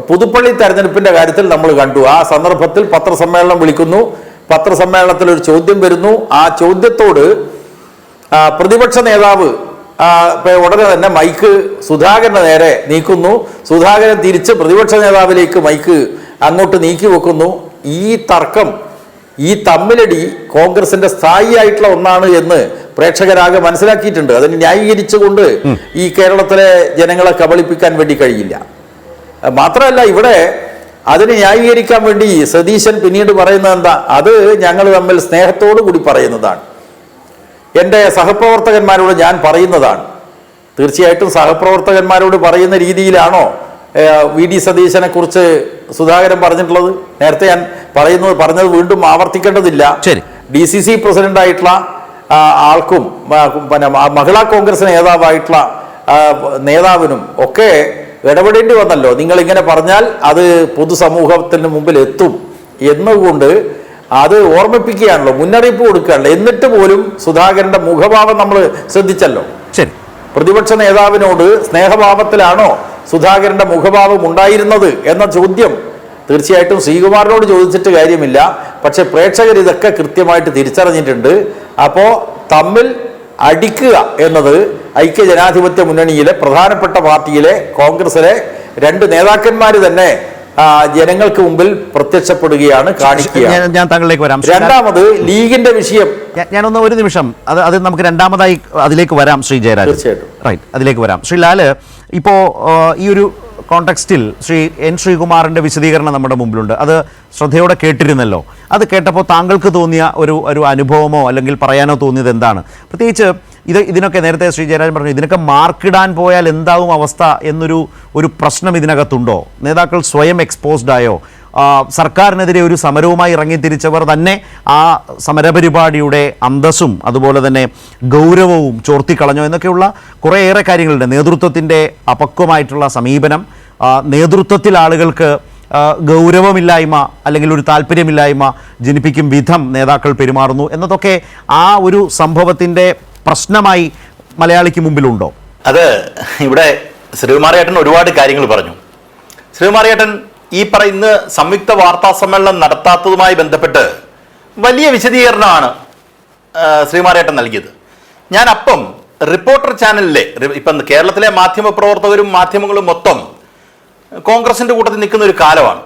പുതുപ്പള്ളി തെരഞ്ഞെടുപ്പിന്റെ കാര്യത്തിൽ നമ്മൾ കണ്ടു. ആ സന്ദർഭത്തിൽ പത്രസമ്മേളനം വിളിക്കുന്നു. പത്രസമ്മേളനത്തിൽ ഒരു ചോദ്യം വരുന്നു. ആ ചോദ്യത്തോട് പ്രതിപക്ഷ നേതാവ് ഉടനെ തന്നെ മൈക്ക് സുധാകരന് നേരെ നീക്കുന്നു. സുധാകരൻ തിരിച്ച് പ്രതിപക്ഷ നേതാവിലേക്ക് മൈക്ക് അങ്ങോട്ട് നീക്കി വെക്കുന്നു. ഈ തർക്കം, ഈ തമ്മിലടി കോൺഗ്രസിന്റെ സ്ഥായിയായിട്ടുള്ള ഒന്നാണ് എന്ന് പ്രേക്ഷകരാകെ മനസ്സിലാക്കിയിട്ടുണ്ട്. അതിന് ന്യായീകരിച്ചുകൊണ്ട് ഈ കേരളത്തിലെ ജനങ്ങളെ കബളിപ്പിക്കാൻ വേണ്ടി കഴിയില്ല. മാത്രമല്ല, ഇവിടെ അതിന് ന്യായീകരിക്കാൻ വേണ്ടി സതീശൻ പിന്നീട് പറയുന്നത് എന്താ? അത് ഞങ്ങൾ തമ്മിൽ സ്നേഹത്തോടു കൂടി പറയുന്നതാണ്, എൻ്റെ സഹപ്രവർത്തകന്മാരോട് ഞാൻ പറയുന്നതാണ്. തീർച്ചയായിട്ടും സഹപ്രവർത്തകന്മാരോട് പറയുന്ന രീതിയിലാണോ VD സതീശനെ കുറിച്ച് സുധാകരൻ പറഞ്ഞിട്ടുള്ളത്? നേരത്തെ ഞാൻ പറഞ്ഞത് വീണ്ടും ആവർത്തിക്കേണ്ടതില്ല. DCC പ്രസിഡന്റായിട്ടുള്ള ആൾക്കും പിന്നെ മഹിളാ കോൺഗ്രസ് നേതാവായിട്ടുള്ള നേതാവിനും ഒക്കെ ഇടപെടേണ്ടി വന്നല്ലോ. നിങ്ങൾ ഇങ്ങനെ പറഞ്ഞാൽ അത് പൊതുസമൂഹത്തിന് മുമ്പിൽ എത്തും എന്നുകൊണ്ട് അത് ഓർമ്മിപ്പിക്കുകയാണല്ലോ, മുന്നറിയിപ്പ് കൊടുക്കുകയാണല്ലോ. എന്നിട്ട് പോലും സുധാകരന്റെ മുഖഭാവം നമ്മൾ ശ്രദ്ധിച്ചല്ലോ. പ്രതിപക്ഷ നേതാവിനോട് സ്നേഹഭാവത്തിലാണോ സുധാകരന്റെ മുഖഭാവം ഉണ്ടായിരുന്നത് എന്ന ചോദ്യം തീർച്ചയായിട്ടും ശ്രീകുമാറിനോട് ചോദിച്ചിട്ട് കാര്യമില്ല. പക്ഷെ പ്രേക്ഷകർ ഇതൊക്കെ കൃത്യമായിട്ട് തിരിച്ചറിഞ്ഞിട്ടുണ്ട്. അപ്പോൾ തമ്മിൽ അടിക്കുക എന്നത് ഐക്യജനാധിപത്യ മുന്നണിയിലെ പ്രധാനപ്പെട്ട പാർട്ടിയിലെ കോൺഗ്രസിലെ 2 നേതാക്കന്മാർ തന്നെ ജനങ്ങൾക്ക് മുമ്പിൽ പ്രത്യക്ഷപ്പെടുകയാണ്, കാണിക്കുകയാണ്. ഞാൻ താങ്കളിലേക്ക് വരാം. രണ്ടാമത് ലീഗിന്റെ വിഷയം ഞാനൊന്ന് ഒരു നിമിഷം അത് നമുക്ക് രണ്ടാമതായി അതിലേക്ക് വരാം. ശ്രീ ജയരാജ്, തീർച്ചയായിട്ടും റൈറ്റ്, അതിലേക്ക് വരാം. ശ്രീ ലാല്, ഇപ്പോൾ ഈ ഒരു കോണ്ടെക്സ്റ്റിൽ ശ്രീ N. ശ്രീകുമാറിൻ്റെ വിശദീകരണം നമ്മുടെ മുമ്പിലുണ്ട്. അത് ശ്രദ്ധയോടെ കേട്ടിരുന്നല്ലോ. അത് കേട്ടപ്പോൾ താങ്കൾക്ക് തോന്നിയ ഒരു അനുഭവമോ അല്ലെങ്കിൽ പറയാനോ തോന്നിയത് എന്താണ്? പ്രത്യേകിച്ച് ഇതിനൊക്കെ നേരത്തെ ശ്രീ ജയരാജൻ പറഞ്ഞു, ഇതിനൊക്കെ മാർക്കിടാൻ പോയാൽ എന്താവും അവസ്ഥ എന്നൊരു പ്രശ്നം ഇതിനകത്തുണ്ടോ? നേതാക്കൾ സ്വയം എക്സ്പോസ്ഡ് ആയോ? സർക്കാരിനെതിരെ ഒരു സമരവുമായി ഇറങ്ങിത്തിരിച്ചവർ തന്നെ ആ സമരപരിപാടിയുടെ അന്തസ്സും അതുപോലെ തന്നെ ഗൗരവവും ചോർത്തിക്കളഞ്ഞോ എന്നൊക്കെയുള്ള കുറേയേറെ കാര്യങ്ങളുണ്ട്. നേതൃത്വത്തിൻ്റെ അപക്വമായിട്ടുള്ള സമീപനം, നേതൃത്വത്തിൽ ആളുകൾക്ക് ഗൗരവമില്ലായ്മ അല്ലെങ്കിൽ ഒരു താല്പര്യമില്ലായ്മ ജനിപ്പിക്കും വിധം നേതാക്കൾ പെരുമാറുന്നു എന്നതൊക്കെ ആ ഒരു സംഭവത്തിൻ്റെ പ്രശ്നമായി മലയാളിക്ക് മുമ്പിലുണ്ടോ? അത് ഇവിടെ ശ്രീകുമാരേട്ടൻ ഒരുപാട് കാര്യങ്ങൾ പറഞ്ഞു. ശ്രീകുമാരേട്ടൻ ഈ പറയുന്ന സംയുക്ത വാർത്താ സമ്മേളനം നടത്താത്തതുമായി ബന്ധപ്പെട്ട് വലിയ വിശദീകരണമാണ് ശ്രീകുമാരേട്ടൻ നൽകിയത്. ഞാൻ അപ്പം റിപ്പോർട്ടർ ചാനലിലെ ഇപ്പം കേരളത്തിലെ മാധ്യമപ്രവർത്തകരും മാധ്യമങ്ങളും മൊത്തം കോൺഗ്രസിന്റെ കൂട്ടത്തിൽ നിൽക്കുന്ന ഒരു കാലമാണ്.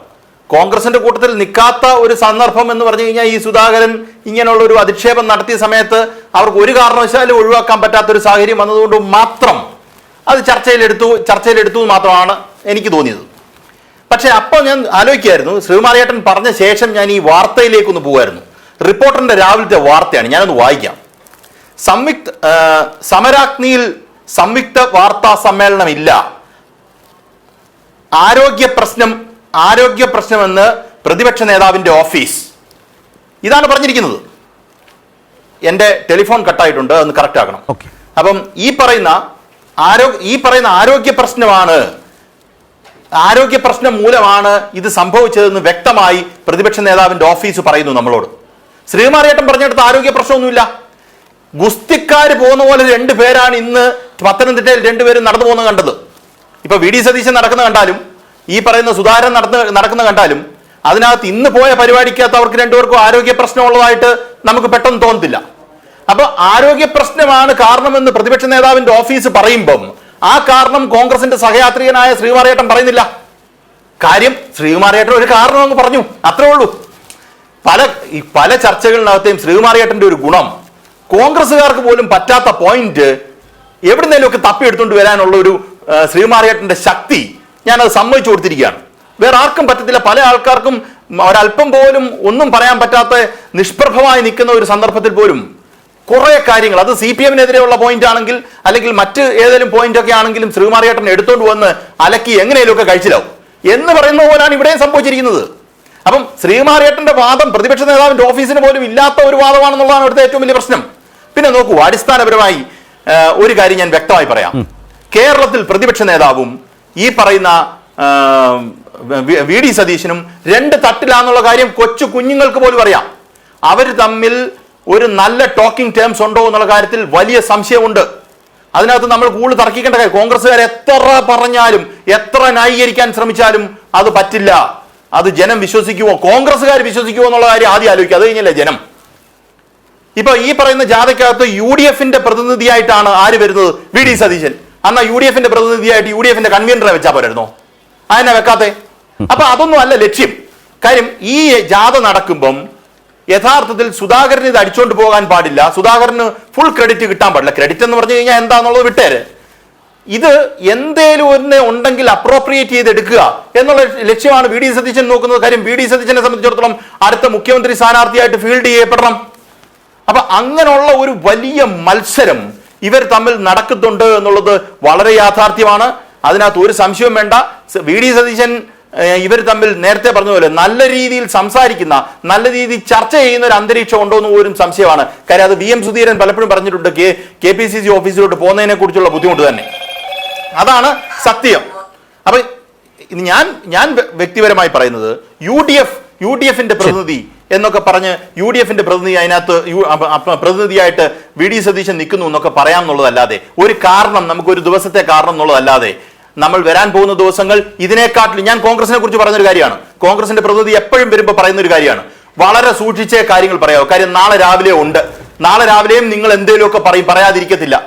കോൺഗ്രസിന്റെ കൂട്ടത്തിൽ നിൽക്കാത്ത ഒരു സന്ദർഭം എന്ന് പറഞ്ഞു കഴിഞ്ഞാൽ ഈ സുധാകരൻ ഇങ്ങനെയുള്ള ഒരു അധിക്ഷേപം നടത്തിയ സമയത്ത് അവർക്ക് ഒരു കാരണവശാലും ഒഴിവാക്കാൻ പറ്റാത്തൊരു സാഹചര്യം വന്നതുകൊണ്ട് മാത്രം അത് ചർച്ചയിലെടുത്തു മാത്രമാണ് എനിക്ക് തോന്നിയത്. പക്ഷെ അപ്പോൾ ഞാൻ ആലോചിക്കുകയായിരുന്നു, ശ്രീകുമാരേട്ടൻ പറഞ്ഞ ശേഷം ഞാൻ ഈ വാർത്തയിലേക്കൊന്ന് പോകുമായിരുന്നു. റിപ്പോർട്ടറിന്റെ രാവിലത്തെ വാർത്തയാണ്, ഞാനൊന്ന് വായിക്കാം. സമരാഗ്നിയിൽ സംയുക്ത വാർത്താ സമ്മേളനമില്ല, ആരോഗ്യ പ്രശ്നമെന്ന് പ്രതിപക്ഷ നേതാവിന്റെ ഓഫീസ്. ഇതാണ് പറഞ്ഞിരിക്കുന്നത്. എൻ്റെ ടെലിഫോൺ കട്ടായിട്ടുണ്ട്, അതൊന്ന് കറക്റ്റ് ആക്കണം. അപ്പം ഈ പറയുന്ന ആരോഗ്യ പ്രശ്നം മൂലമാണ് ഇത് സംഭവിച്ചതെന്ന് വ്യക്തമായി പ്രതിപക്ഷ നേതാവിന്റെ ഓഫീസ് പറയുന്നു നമ്മളോട്. ശ്രീകുമാരേട്ടൻ പറഞ്ഞെടുത്ത് ആരോഗ്യ പ്രശ്നമൊന്നുമില്ല. ഗുസ്തിക്കാർ പോകുന്ന പോലെ 2 പേരാണ് ഇന്ന് പത്തനംതിട്ടയിൽ 2 പേരും നടന്നു പോകുന്നത് കണ്ടത്. ഇപ്പൊ VD സതീശൻ നടക്കുന്ന കണ്ടാലും ഈ പറയുന്ന സുധാകരൻ നടക്കുന്ന കണ്ടാലും അതിനകത്ത് ഇന്ന് പോയ പരിപാടിക്കകത്ത് അവർക്ക് 2 പേർക്കും ആരോഗ്യ പ്രശ്നമുള്ളതായിട്ട് നമുക്ക് പെട്ടെന്ന് തോന്നത്തില്ല. അപ്പൊ ആരോഗ്യ പ്രശ്നമാണ് കാരണമെന്ന് പ്രതിപക്ഷ നേതാവിന്റെ ഓഫീസ് പറയുമ്പം ആ കാരണം കോൺഗ്രസിന്റെ സഹയാത്രികനായ ശ്രീകുമാരേട്ടൻ പറയുന്നില്ല. കാര്യം ശ്രീകുമാരേട്ടൻ ഒരു കാരണം അങ്ങ് പറഞ്ഞു, അത്രേ ഉള്ളൂ. പല ചർച്ചകളിനകത്തെയും ശ്രീകുമാരേട്ടന്റെ ഒരു ഗുണം, കോൺഗ്രസ്സുകാർക്ക് പോലും പറ്റാത്ത പോയിന്റ് എവിടുന്നേലുമൊക്കെ തപ്പിയെടുത്തുകൊണ്ട് വരാനുള്ള ഒരു ശ്രീകുമാരേട്ടന്റെ ശക്തി ഞാനത് സമ്മതിച്ചു കൊടുത്തിരിക്കുകയാണ്. വേറെ ആർക്കും പറ്റത്തില്ല. പല ആൾക്കാർക്കും ഒരല്പം പോലും ഒന്നും പറയാൻ പറ്റാത്ത നിഷ്പ്രഭമായി നിൽക്കുന്ന ഒരു സന്ദർഭത്തിൽ പോലും കുറെ കാര്യങ്ങൾ, അത് CPM-നെതിരെയുള്ള പോയിന്റ് ആണെങ്കിൽ അല്ലെങ്കിൽ മറ്റ് ഏതെങ്കിലും പോയിന്റ് ഒക്കെ ആണെങ്കിലും ശ്രീകുമാരേട്ടൻ എടുത്തോണ്ട് വന്ന് അലക്കി എങ്ങനെയൊക്കെ കഴിച്ചിലാവും എന്ന് പറയുന്ന പോലാണ് ഇവിടെയും സംഭവിച്ചിരിക്കുന്നത്. അപ്പം ശ്രീകുമാരേട്ടന്റെ വാദം പ്രതിപക്ഷ നേതാവിന്റെ ഓഫീസിന് പോലും ഇല്ലാത്ത ഒരു വാദമാണെന്നുള്ളതാണ് ഇവിടുത്തെ ഏറ്റവും വലിയ പ്രശ്നം. പിന്നെ നോക്കൂ, അടിസ്ഥാനപരമായി ഒരു കാര്യം ഞാൻ വ്യക്തമായി പറയാം. കേരളത്തിൽ പ്രതിപക്ഷ നേതാവും ഈ പറയുന്ന വി ഡി സതീശനും രണ്ട് തട്ടിലാന്നുള്ള കാര്യം കൊച്ചു കുഞ്ഞുങ്ങൾക്ക് പോലും അറിയാം. അവർ തമ്മിൽ ഒരു നല്ല ടോക്കിംഗ് ടേംസ് ഉണ്ടോ എന്നുള്ള കാര്യത്തിൽ വലിയ സംശയമുണ്ട്. അതിനകത്ത് നമ്മൾ കൂടുതൽ തർക്കിക്കേണ്ട കാര്യം, കോൺഗ്രസ്സുകാർ എത്ര പറഞ്ഞാലും എത്ര ന്യായീകരിക്കാൻ ശ്രമിച്ചാലും അത് പറ്റില്ല. അത് ജനം വിശ്വസിക്കുമോ, കോൺഗ്രസ്സുകാർ വിശ്വസിക്കുമോ എന്നുള്ള കാര്യം ആദ്യം ആലോചിക്കുക. അത് കഴിഞ്ഞല്ലേ ജനം. ഇപ്പൊ ഈ പറയുന്ന ജാഥയ്ക്കകത്ത് UDFന്റെ പ്രതിനിധിയായിട്ടാണ് ആര് വരുന്നത്? V D Satheesan. അന്നാ UDFന്റെ പ്രതിനിധിയായിട്ട് UDFന്റെ കൺവീനറെ വെച്ചാൽ പോരായിരുന്നോ? അതിനെ വെക്കാത്തെ? അപ്പൊ അതൊന്നും അല്ല ലക്ഷ്യം. കാര്യം ഈ ജാഥ നടക്കുമ്പം യഥാർത്ഥത്തിൽ സുധാകരന് ഇത് അടിച്ചുകൊണ്ട് പോകാൻ പാടില്ല, സുധാകരന് ഫുൾ ക്രെഡിറ്റ് കിട്ടാൻ പാടില്ല. ക്രെഡിറ്റ് എന്ന് പറഞ്ഞു കഴിഞ്ഞാൽ എന്താണെന്നുള്ളത് വിട്ടേര്. ഇത് എന്തേലും ഒന്ന് ഉണ്ടെങ്കിൽ അപ്രോപ്രിയേറ്റ് ചെയ്തെടുക്കുക എന്നുള്ള ലക്ഷ്യമാണ് വി ഡി സതീശൻ നോക്കുന്നത്. കാര്യം വി ഡി സതീശനെ സംബന്ധിച്ചിടത്തോളം അടുത്ത മുഖ്യമന്ത്രി സ്ഥാനാർത്ഥിയായിട്ട് ഫീൽഡ് ചെയ്യപ്പെടണം. അപ്പൊ അങ്ങനെയുള്ള ഒരു വലിയ മത്സരം ഇവർ തമ്മിൽ നടക്കുന്നുണ്ട് എന്നുള്ളത് വളരെ യാഥാർത്ഥ്യമാണ്. അതിനകത്ത് ഒരു സംശയവും വേണ്ട. വി ഡി സതീശൻ ഇവർ തമ്മിൽ നേരത്തെ പറഞ്ഞ പോലെ നല്ല രീതിയിൽ സംസാരിക്കുന്ന, നല്ല രീതിയിൽ ചർച്ച ചെയ്യുന്ന ഒരു അന്തരീക്ഷം ഉണ്ടോ എന്ന് പോലും സംശയമാണ്. കാര്യം അത് VM സുധീരൻ പലപ്പോഴും പറഞ്ഞിട്ടുണ്ട്, KPCC ഓഫീസിലോട്ട് പോകുന്നതിനെ കുറിച്ചുള്ള ബുദ്ധിമുട്ട് തന്നെ. അതാണ് സത്യം. അപ്പൊ ഞാൻ വ്യക്തിപരമായി പറയുന്നത് UDFന്റെ പ്രതിനിധി എന്നൊക്കെ പറഞ്ഞ് UDFന്റെ പ്രതിനിധി അതിനകത്ത് പ്രതിനിധിയായിട്ട് വി ഡി സതീശൻ നിൽക്കുന്നു എന്നൊക്കെ പറയാം എന്നുള്ളതല്ലാതെ, ഒരു കാരണം നമുക്കൊരു ദിവസത്തെ കാരണം എന്നുള്ളതല്ലാതെ നമ്മൾ വരാൻ പോകുന്ന ദിവസങ്ങൾ ഇതിനെക്കാട്ടിലും, ഞാൻ കോൺഗ്രസിനെ കുറിച്ച് പറഞ്ഞൊരു കാര്യമാണ്, കോൺഗ്രസിന്റെ പ്രതിനിധി എപ്പോഴും വരുമ്പോൾ പറയുന്ന ഒരു കാര്യമാണ്, വളരെ സൂക്ഷിച്ചേ കാര്യങ്ങൾ പറയാവൂ. കാര്യം നാളെ രാവിലെ ഉണ്ട്, നാളെ രാവിലെയും നിങ്ങൾ എന്തെങ്കിലുമൊക്കെ പറയും, പറയാതിരിക്കത്തില്ല.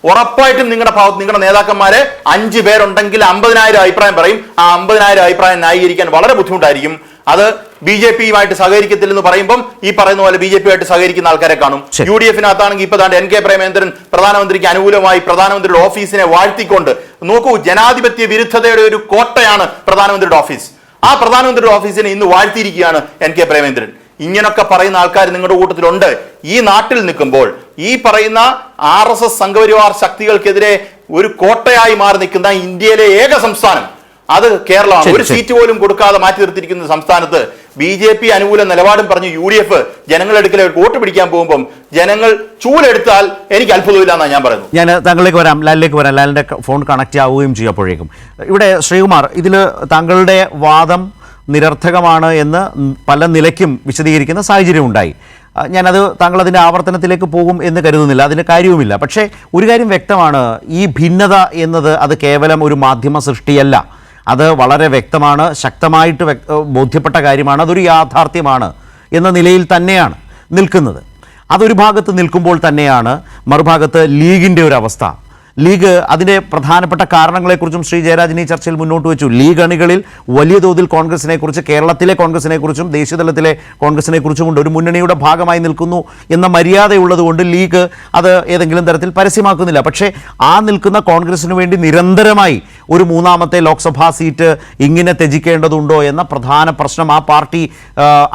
ഉറപ്പായിട്ടും നിങ്ങളുടെ ഭാഗത്ത് നിങ്ങളുടെ നേതാക്കന്മാരെ 5 പേരുണ്ടെങ്കിൽ 50,000 അഭിപ്രായം പറയും. ആ 50,000 അഭിപ്രായം ന്യായീകരിക്കാൻ വളരെ ബുദ്ധിമുട്ടായിരിക്കും. അത് BJPയുമായിട്ട് സഹകരിക്കത്തില്ലെന്ന് പറയുമ്പം ഈ പറയുന്ന പോലെ BJPയുമായിട്ട് സഹകരിക്കുന്ന ആൾക്കാരെ കാണും. UDFനകത്താണെങ്കിൽ ഇപ്പൊ NK പ്രേമചന്ദ്രൻ പ്രധാനമന്ത്രിക്ക് അനുകൂലമായി പ്രധാനമന്ത്രിയുടെ ഓഫീസിനെ വാഴ്ത്തിക്കൊണ്ട്, നോക്കൂ, ജനാധിപത്യ വിരുദ്ധതയുടെ ഒരു കോട്ടയാണ് പ്രധാനമന്ത്രിയുടെ ഓഫീസ്. ആ പ്രധാനമന്ത്രിയുടെ ഓഫീസിനെ ഇന്ന് വാഴ്ത്തിയിരിക്കുകയാണ് NK പ്രേമചന്ദ്രൻ. ഇങ്ങനൊക്കെ പറയുന്ന ആൾക്കാർ നിങ്ങളുടെ കൂട്ടത്തിലുണ്ട്. ഈ നാട്ടിൽ നിൽക്കുമ്പോൾ ഈ പറയുന്ന RSS സംഘപരിവാർ ശക്തികൾക്കെതിരെ ഒരു കോട്ടയായി മാറി നിൽക്കുന്ന ഇന്ത്യയിലെ ഏക സംസ്ഥാനം അത് കേരളമാണ്. ഒരു സീറ്റ് പോലും കൊടുക്കാതെ മാറ്റി നിർത്തിയിരിക്കുന്ന സംസ്ഥാനത്ത് BJP അനുകൂല നിലപാടും പറഞ്ഞ് UDF ജനങ്ങളുടെ അടുക്കലേക്ക് വോട്ട് പിടിക്കാൻ പോകുമ്പോൾ ജനങ്ങൾ ചൂലെടുത്താൽ എനിക്ക് അത്ഭുതമില്ല എന്നാണ് ഞാൻ പറയുന്നത്. ഞാൻ താങ്കളിലേക്ക് വരാം, ലാലിലേക്ക് വരാം. ലാലിൻ്റെ ഫോൺ കണക്റ്റ് ആവുകയും ചെയ്യും. അപ്പോഴേക്കും ഇവിടെ ശ്രീകുമാർ, ഇതിൽ താങ്കളുടെ വാദം നിരർത്ഥകമാണ് എന്ന് പല നിലയ്ക്കും വിശദീകരിക്കുന്ന സാഹചര്യം ഉണ്ടായി. ഞാനത് താങ്കൾ അതിൻ്റെ ആവർത്തനത്തിലേക്ക് പോകും എന്ന് കരുതുന്നില്ല, അതിന് കാര്യവുമില്ല. പക്ഷേ ഒരു കാര്യം വ്യക്തമാണ്, ഈ ഭിന്നത എന്നത് അത് കേവലം ഒരു മാധ്യമ സൃഷ്ടിയല്ല. അത് വളരെ വ്യക്തമാണ്, ശക്തമായിട്ട് ബോധ്യപ്പെട്ട കാര്യമാണ്, അതൊരു യാഥാർത്ഥ്യമാണ് എന്ന നിലയിൽ തന്നെയാണ് നിൽക്കുന്നത്. അതൊരു ഭാഗത്ത് നിൽക്കുമ്പോൾ തന്നെയാണ് മറുഭാഗത്ത് ലീഗിൻ്റെ ഒരു അവസ്ഥ. ലീഗ് അതിൻ്റെ പ്രധാനപ്പെട്ട കാരണങ്ങളെക്കുറിച്ചും ശ്രീ ജയരാജൻ ഈ ചർച്ചയിൽ മുന്നോട്ട് വെച്ചു. ലീഗ് അണികളിൽ വലിയ തോതിൽ കോൺഗ്രസിനെക്കുറിച്ച്, കേരളത്തിലെ കോൺഗ്രസിനെക്കുറിച്ചും ദേശീയതലത്തിലെ കോൺഗ്രസിനെക്കുറിച്ചും കൊണ്ട് ഒരു മുന്നണിയുടെ ഭാഗമായി നിൽക്കുന്നു എന്ന മര്യാദയുള്ളതുകൊണ്ട് ലീഗ് അത് ഏതെങ്കിലും തരത്തിൽ പരസ്യമാക്കുന്നില്ല. പക്ഷേ ആ നിൽക്കുന്ന കോൺഗ്രസിന് വേണ്ടി നിരന്തരമായി ഒരു മൂന്നാമത്തെ ലോക്സഭാ സീറ്റ് ഇങ്ങനെ ത്യജിക്കേണ്ടതുണ്ടോ എന്ന പ്രധാന പ്രശ്നം ആ പാർട്ടി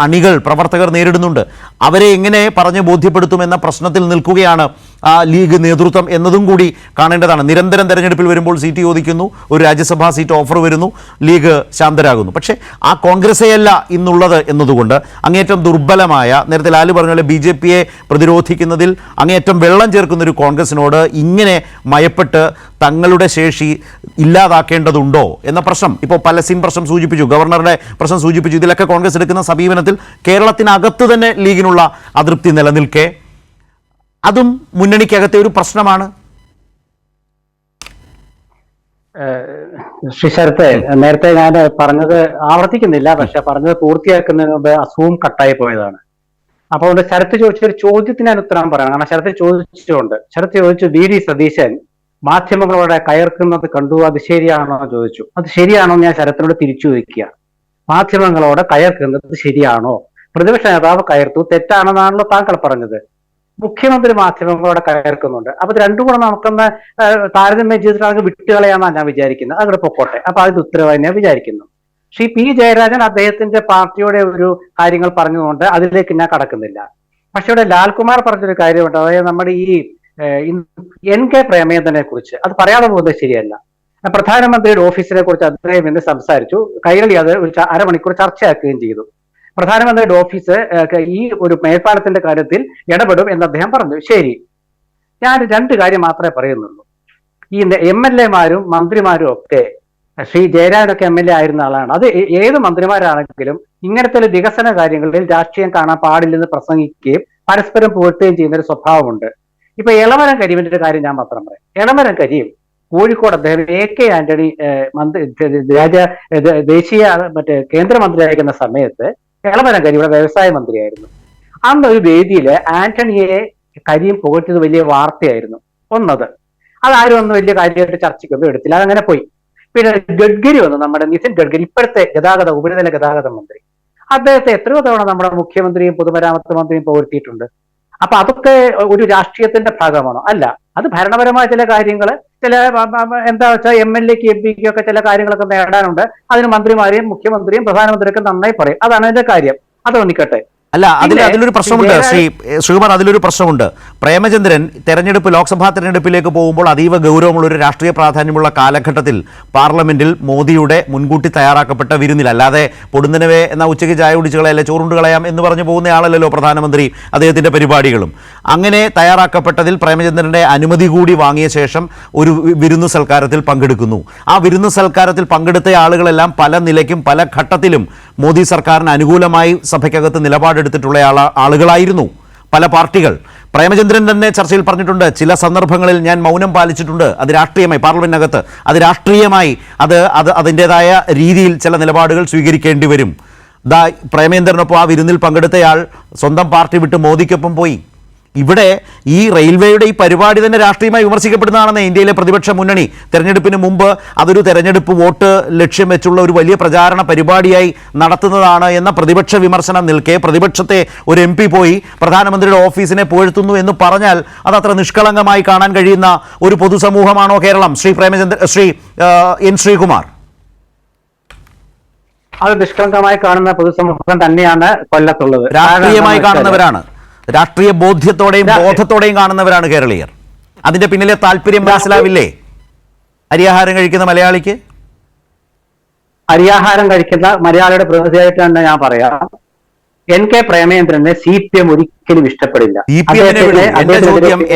അണികൾ, പ്രവർത്തകർ നേരിടുന്നുണ്ട്. അവരെ എങ്ങനെ പറഞ്ഞ് ബോധ്യപ്പെടുത്തുമെന്ന പ്രശ്നത്തിൽ നിൽക്കുകയാണ് ആ ലീഗ് നേതൃത്വം എന്നതും കൂടി കാണേണ്ടതാണ്. നിരന്തരം തെരഞ്ഞെടുപ്പിൽ വരുമ്പോൾ സീറ്റ് ചോദിക്കുന്നു, ഒരു രാജ്യസഭാ സീറ്റ് ഓഫർ വരുന്നു, ലീഗ് ശാന്തരാകുന്നു. പക്ഷേ ആ കോൺഗ്രസേയല്ല ഇന്നുള്ളത് എന്നതുകൊണ്ട് അങ്ങേയറ്റം ദുർബലമായ, നേരത്തെ ലാലു പറഞ്ഞ പോലെ BJPയെ പ്രതിരോധിക്കുന്നതിൽ അങ്ങേയറ്റം വെള്ളം ചേർക്കുന്ന ഒരു കോൺഗ്രസിനോട് ഇങ്ങനെ മയപ്പെട്ട് തങ്ങളുടെ ശേഷി ഇല്ലാതാക്കേണ്ടതുണ്ടോ എന്ന പ്രശ്നം, ഇപ്പോൾ പലസ്തീൻ പ്രശ്നം സൂചിപ്പിച്ചു, ഗവർണറുടെ പ്രശ്നം സൂചിപ്പിച്ചു. ഇതിലൊക്കെ കോൺഗ്രസ് എടുക്കുന്ന സമീപനത്തിൽ കേരളത്തിനകത്ത് തന്നെ ലീഗിനുള്ള അതൃപ്തി നിലനിൽക്കെ അതും മുന്നണിക്കകത്തെ ഒരു പ്രശ്നമാണ്. ശ്രീ ശരത്തെ, നേരത്തെ ഞാൻ പറഞ്ഞത് ആവർത്തിക്കുന്നില്ല, പക്ഷെ പറഞ്ഞത് പൂർത്തിയാക്കുന്നതിന് മുമ്പ് അസുഖം കട്ടായി പോയതാണ്. അപ്പൊ അതുകൊണ്ട് ശരത്ത് ചോദിച്ച ഒരു ചോദ്യത്തിന് ഞാൻ ഉത്തരം പറയണം. കാരണം ശരത്ത് ചോദിച്ചിട്ടുണ്ട്. ശരത്ത് ചോദിച്ചു, VD സതീശൻ മാധ്യമങ്ങളോടെ കയർക്കുന്നത് കണ്ടു, അത് ശരിയാണോ എന്ന് ചോദിച്ചു. അത് ശരിയാണോ എന്ന് ഞാൻ ശരത്തിനോട് തിരിച്ചു ചോദിക്കുക. മാധ്യമങ്ങളോട് കയർക്കുന്നത് ശരിയാണോ? പ്രതിപക്ഷ നേതാവ് കയർത്തു, തെറ്റാണെന്നാണല്ലോ താങ്കൾ പറഞ്ഞത്. മുഖ്യമന്ത്രി മാധ്യമങ്ങളോടെ കയർക്കുന്നുണ്ട്. അപ്പൊ ഇത് രണ്ടും കൂടെ നമുക്കൊന്ന് താരതമ്യം ചെയ്തിട്ട് അത് വിട്ടുകളയാന്നാണ് ഞാൻ വിചാരിക്കുന്നത്. അതവിടെ പൊക്കോട്ടെ. അപ്പൊ അതിന്റെ ഉത്തരവായി ഞാൻ വിചാരിക്കുന്നു. ശ്രീ P ജയരാജൻ അദ്ദേഹത്തിന്റെ പാർട്ടിയുടെ ഒരു കാര്യങ്ങൾ പറഞ്ഞുകൊണ്ട് അതിലേക്ക് ഞാൻ കടക്കുന്നില്ല. പക്ഷെ ഇവിടെ ലാൽകുമാർ പറഞ്ഞൊരു കാര്യമുണ്ട്. അതായത് നമ്മുടെ ഈ NK പ്രേമചന്ദ്രനെ കുറിച്ച് അത് പറയാതെ പോകുന്നത് ശരിയല്ല. പ്രധാനമന്ത്രിയുടെ ഓഫീസിനെ കുറിച്ച് അദ്ദേഹം ഇന്ന് സംസാരിച്ചു. കൈരളി അത് ഒരു അരമണിക്കൂർ ചർച്ചയാക്കുകയും ചെയ്തു. പ്രധാനമന്ത്രിയുടെ ഓഫീസ് ഈ ഒരു മേൽപ്പാലത്തിന്റെ കാര്യത്തിൽ ഇടപെടും എന്ന് അദ്ദേഹം പറഞ്ഞു. ശരി, ഞാൻ 2 കാര്യം മാത്രമേ പറയുന്നുള്ളൂ. ഈ MLA-മാരും മന്ത്രിമാരും ഒക്കെ, ശ്രീ ജയരാജനൊക്കെ MLA ആയിരുന്ന ആളാണ്. അത് ഏത് മന്ത്രിമാരാണെങ്കിലും ഇങ്ങനത്തെ വികസന കാര്യങ്ങളിൽ രാഷ്ട്രീയം കാണാൻ പാടില്ലെന്ന് പ്രസംഗിക്കുകയും പരസ്പരം പുകഴ്ത്തുകയും ചെയ്യുന്ന ഒരു സ്വഭാവമുണ്ട്. ഇപ്പൊ എളമരം കരീമിന്റെ ഒരു കാര്യം ഞാൻ മാത്രം പറയാം. എളമരം കരീം കോഴിക്കോട് അദ്ദേഹം AK ആന്റണി ദേശീയ കേന്ദ്രമന്ത്രിയായിരിക്കുന്ന സമയത്ത് എളമരം കരീം ഇവിടെ വ്യവസായ മന്ത്രിയായിരുന്നു. അന്ന് ഒരു വേദിയിൽ ആന്റണിയെ കരീം പുകഴ്ത്തിയത് വലിയ വാർത്തയായിരുന്നു. അതാരും ഒന്നും വലിയ കാര്യമായിട്ട് ചർച്ചയ്ക്കൊന്നും എടുത്തില്ല, അതങ്ങനെ പോയി. പിന്നെ ഗഡ്കരി വന്നു, നമ്മുടെ നിതിൻ ഗഡ്കരി, ഇപ്പോഴത്തെ ഉപരിതല ഗതാഗത മന്ത്രി. അദ്ദേഹത്തെ എത്രയോ തവണ നമ്മുടെ മുഖ്യമന്ത്രിയും പൊതുമരാമത്ത് മന്ത്രിയും പുകഴ്ത്തിയിട്ടുണ്ട്. അപ്പൊ അതൊക്കെ ഒരു രാഷ്ട്രീയത്തിന്റെ ഭാഗമാണോ? അല്ല. അത് ഭരണപരമായ ചില കാര്യങ്ങൾ, ചില എന്താ വെച്ചാൽ MLA-ക്ക് MP-ക്ക് ഒക്കെ ചില കാര്യങ്ങളൊക്കെ നേടാനുണ്ട്. അതിന് മന്ത്രിമാരെയും മുഖ്യമന്ത്രിയും പ്രധാനമന്ത്രിയൊക്കെ നന്നായി പറയും. അതാണ് അതിന്റെ കാര്യം. അത് നിൽക്കട്ടെ. അല്ല, അതിലൊരു പ്രശ്നമുണ്ട് ശ്രീകുമാർ, അതിലൊരു പ്രശ്നമുണ്ട്. പ്രേമചന്ദ്രൻ ലോക്സഭാ തെരഞ്ഞെടുപ്പിലേക്ക് പോകുമ്പോൾ അതീവ ഗൗരവമുള്ള ഒരു രാഷ്ട്രീയ പ്രാധാന്യമുള്ള കാലഘട്ടത്തിൽ പാർലമെന്റിൽ മോദിയുടെ മുൻകൂട്ടി തയ്യാറാക്കപ്പെട്ട വിരുന്നിൽ, അല്ലാതെ പൊടുന്നനവേ എന്ന ഉച്ചയ്ക്ക് ചായ കുടിച്ച് കളയല്ലേ ചോറുണ്ട് കളയാം എന്ന് പറഞ്ഞു പോകുന്ന ആളല്ലല്ലോ പ്രധാനമന്ത്രി, അദ്ദേഹത്തിന്റെ പരിപാടികളും. അങ്ങനെ തയ്യാറാക്കപ്പെട്ടതിൽ പ്രേമചന്ദ്രന്റെ അനുമതി കൂടി വാങ്ങിയ ശേഷം ഒരു വിരുന്നു സൽക്കാരത്തിൽ പങ്കെടുക്കുന്നു. ആ വിരുന്നു സൽക്കാരത്തിൽ പങ്കെടുത്ത ആളുകളെല്ലാം പല നിലയ്ക്കും പല ഘട്ടത്തിലും മോദി സർക്കാരിന് അനുകൂലമായി സഭയ്ക്കകത്ത് നിലപാടെടുത്തിട്ടുള്ള ആളുകളായിരുന്നു പല പാർട്ടികൾ. പ്രേമചന്ദ്രൻ തന്നെ ചർച്ചയിൽ പറഞ്ഞിട്ടുണ്ട്, ചില സന്ദർഭങ്ങളിൽ ഞാൻ മൗനം പാലിച്ചിട്ടുണ്ട്, അത് രാഷ്ട്രീയമായി, പാർലമെന്റിനകത്ത് അത് രാഷ്ട്രീയമായി അതിൻ്റെതായ രീതിയിൽ ചില നിലപാടുകൾ സ്വീകരിക്കേണ്ടി വരും. പ്രേമചന്ദ്രനൊപ്പം ആ വിരുന്നിൽ പങ്കെടുത്തയാൾ സ്വന്തം പാർട്ടി വിട്ട് മോദിക്കൊപ്പം പോയി. ഇവിടെ ഈ റെയിൽവേയുടെ ഈ പരിപാടി തന്നെ രാഷ്ട്രീയമായി വിമർശിക്കപ്പെടുന്നതാണെന്ന് ഇന്ത്യയിലെ പ്രതിപക്ഷ മുന്നണി തെരഞ്ഞെടുപ്പിന് മുമ്പ് അതൊരു തെരഞ്ഞെടുപ്പ് വോട്ട് ലക്ഷ്യം വെച്ചുള്ള ഒരു വലിയ പ്രചാരണ പരിപാടിയായി നടത്തുന്നതാണ് എന്ന പ്രതിപക്ഷ വിമർശനം നിൽക്കെ പ്രതിപക്ഷത്തെ ഒരു MP പോയി പ്രധാനമന്ത്രിയുടെ ഓഫീസിനെ പുകഴ്ത്തുന്നു എന്ന് പറഞ്ഞാൽ അതത്ര നിഷ്കളങ്കമായി കാണാൻ കഴിയുന്ന ഒരു പൊതുസമൂഹമാണോ കേരളം? ശ്രീ N. ശ്രീകുമാർ. അത് നിഷ്കളങ്കമായി കാണുന്ന പൊതുസമൂഹം തന്നെയാണ് കൊല്ലത്തുള്ളത്. രാഷ്ട്രീയമായി കാണുന്നവരാണ്, രാഷ്ട്രീയ ബോധത്തോടെയും കാണുന്നവരാണ് കേരളീയർ. അതിന്റെ പിന്നിലെ താല്പര്യം മനസ്സിലാവില്ലേ അരിയാഹാരം കഴിക്കുന്ന മലയാളിക്ക്? അരിയാഹാരം കഴിക്കുന്ന മലയാളിയുടെ പ്രതിനിധിയായിട്ട് തന്നെ ഞാൻ പറയാം, NK പ്രേമചന്ദ്രനെ CPM ഒരിക്കലും ഇഷ്ടപ്പെടില്ല.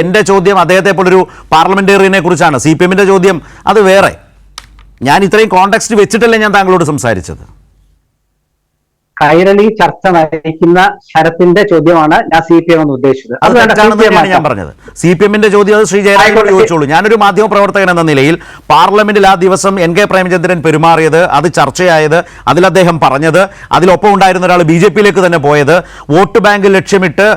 എന്റെ ചോദ്യം അദ്ദേഹത്തെ പോലൊരു പാർലമെന്റേറിയനെ കുറിച്ചാണ്. CPM-ന്റെ ചോദ്യം അത് വേറെ. ഞാൻ ഇത്രയും കോണ്ടെക്സ്റ്റ് വെച്ചിട്ടല്ലേ ഞാൻ താങ്കളോട് സംസാരിച്ചത്. കൈരളി ചർച്ച നയിക്കുന്ന ശരത്തിന്റെ ചോദ്യമാണ് ഞാൻ CPM എന്ന് ഉദ്ദേശിച്ചത്. അതാണ് ഞാൻ പറഞ്ഞത്. CPM-ന്റെ ചോദ്യം അത് ശ്രീ ജയരാജനോട് ചോദിച്ചോളൂ. ഞാനൊരു മാധ്യമ പ്രവർത്തകൻ എന്ന നിലയിൽ പാർലമെന്റിൽ ആ ദിവസം NK പ്രേമചന്ദ്രൻ പെരുമാറിയത്, അത് ചർച്ചയായത്, അതിൽ അദ്ദേഹം പറഞ്ഞത്, അതിലൊപ്പം ഉണ്ടായിരുന്ന ഒരാൾ BJP-യിലേക്ക് തന്നെ പോയത്, വോട്ട് ബാങ്ക് ലക്ഷ്യമിട്ട്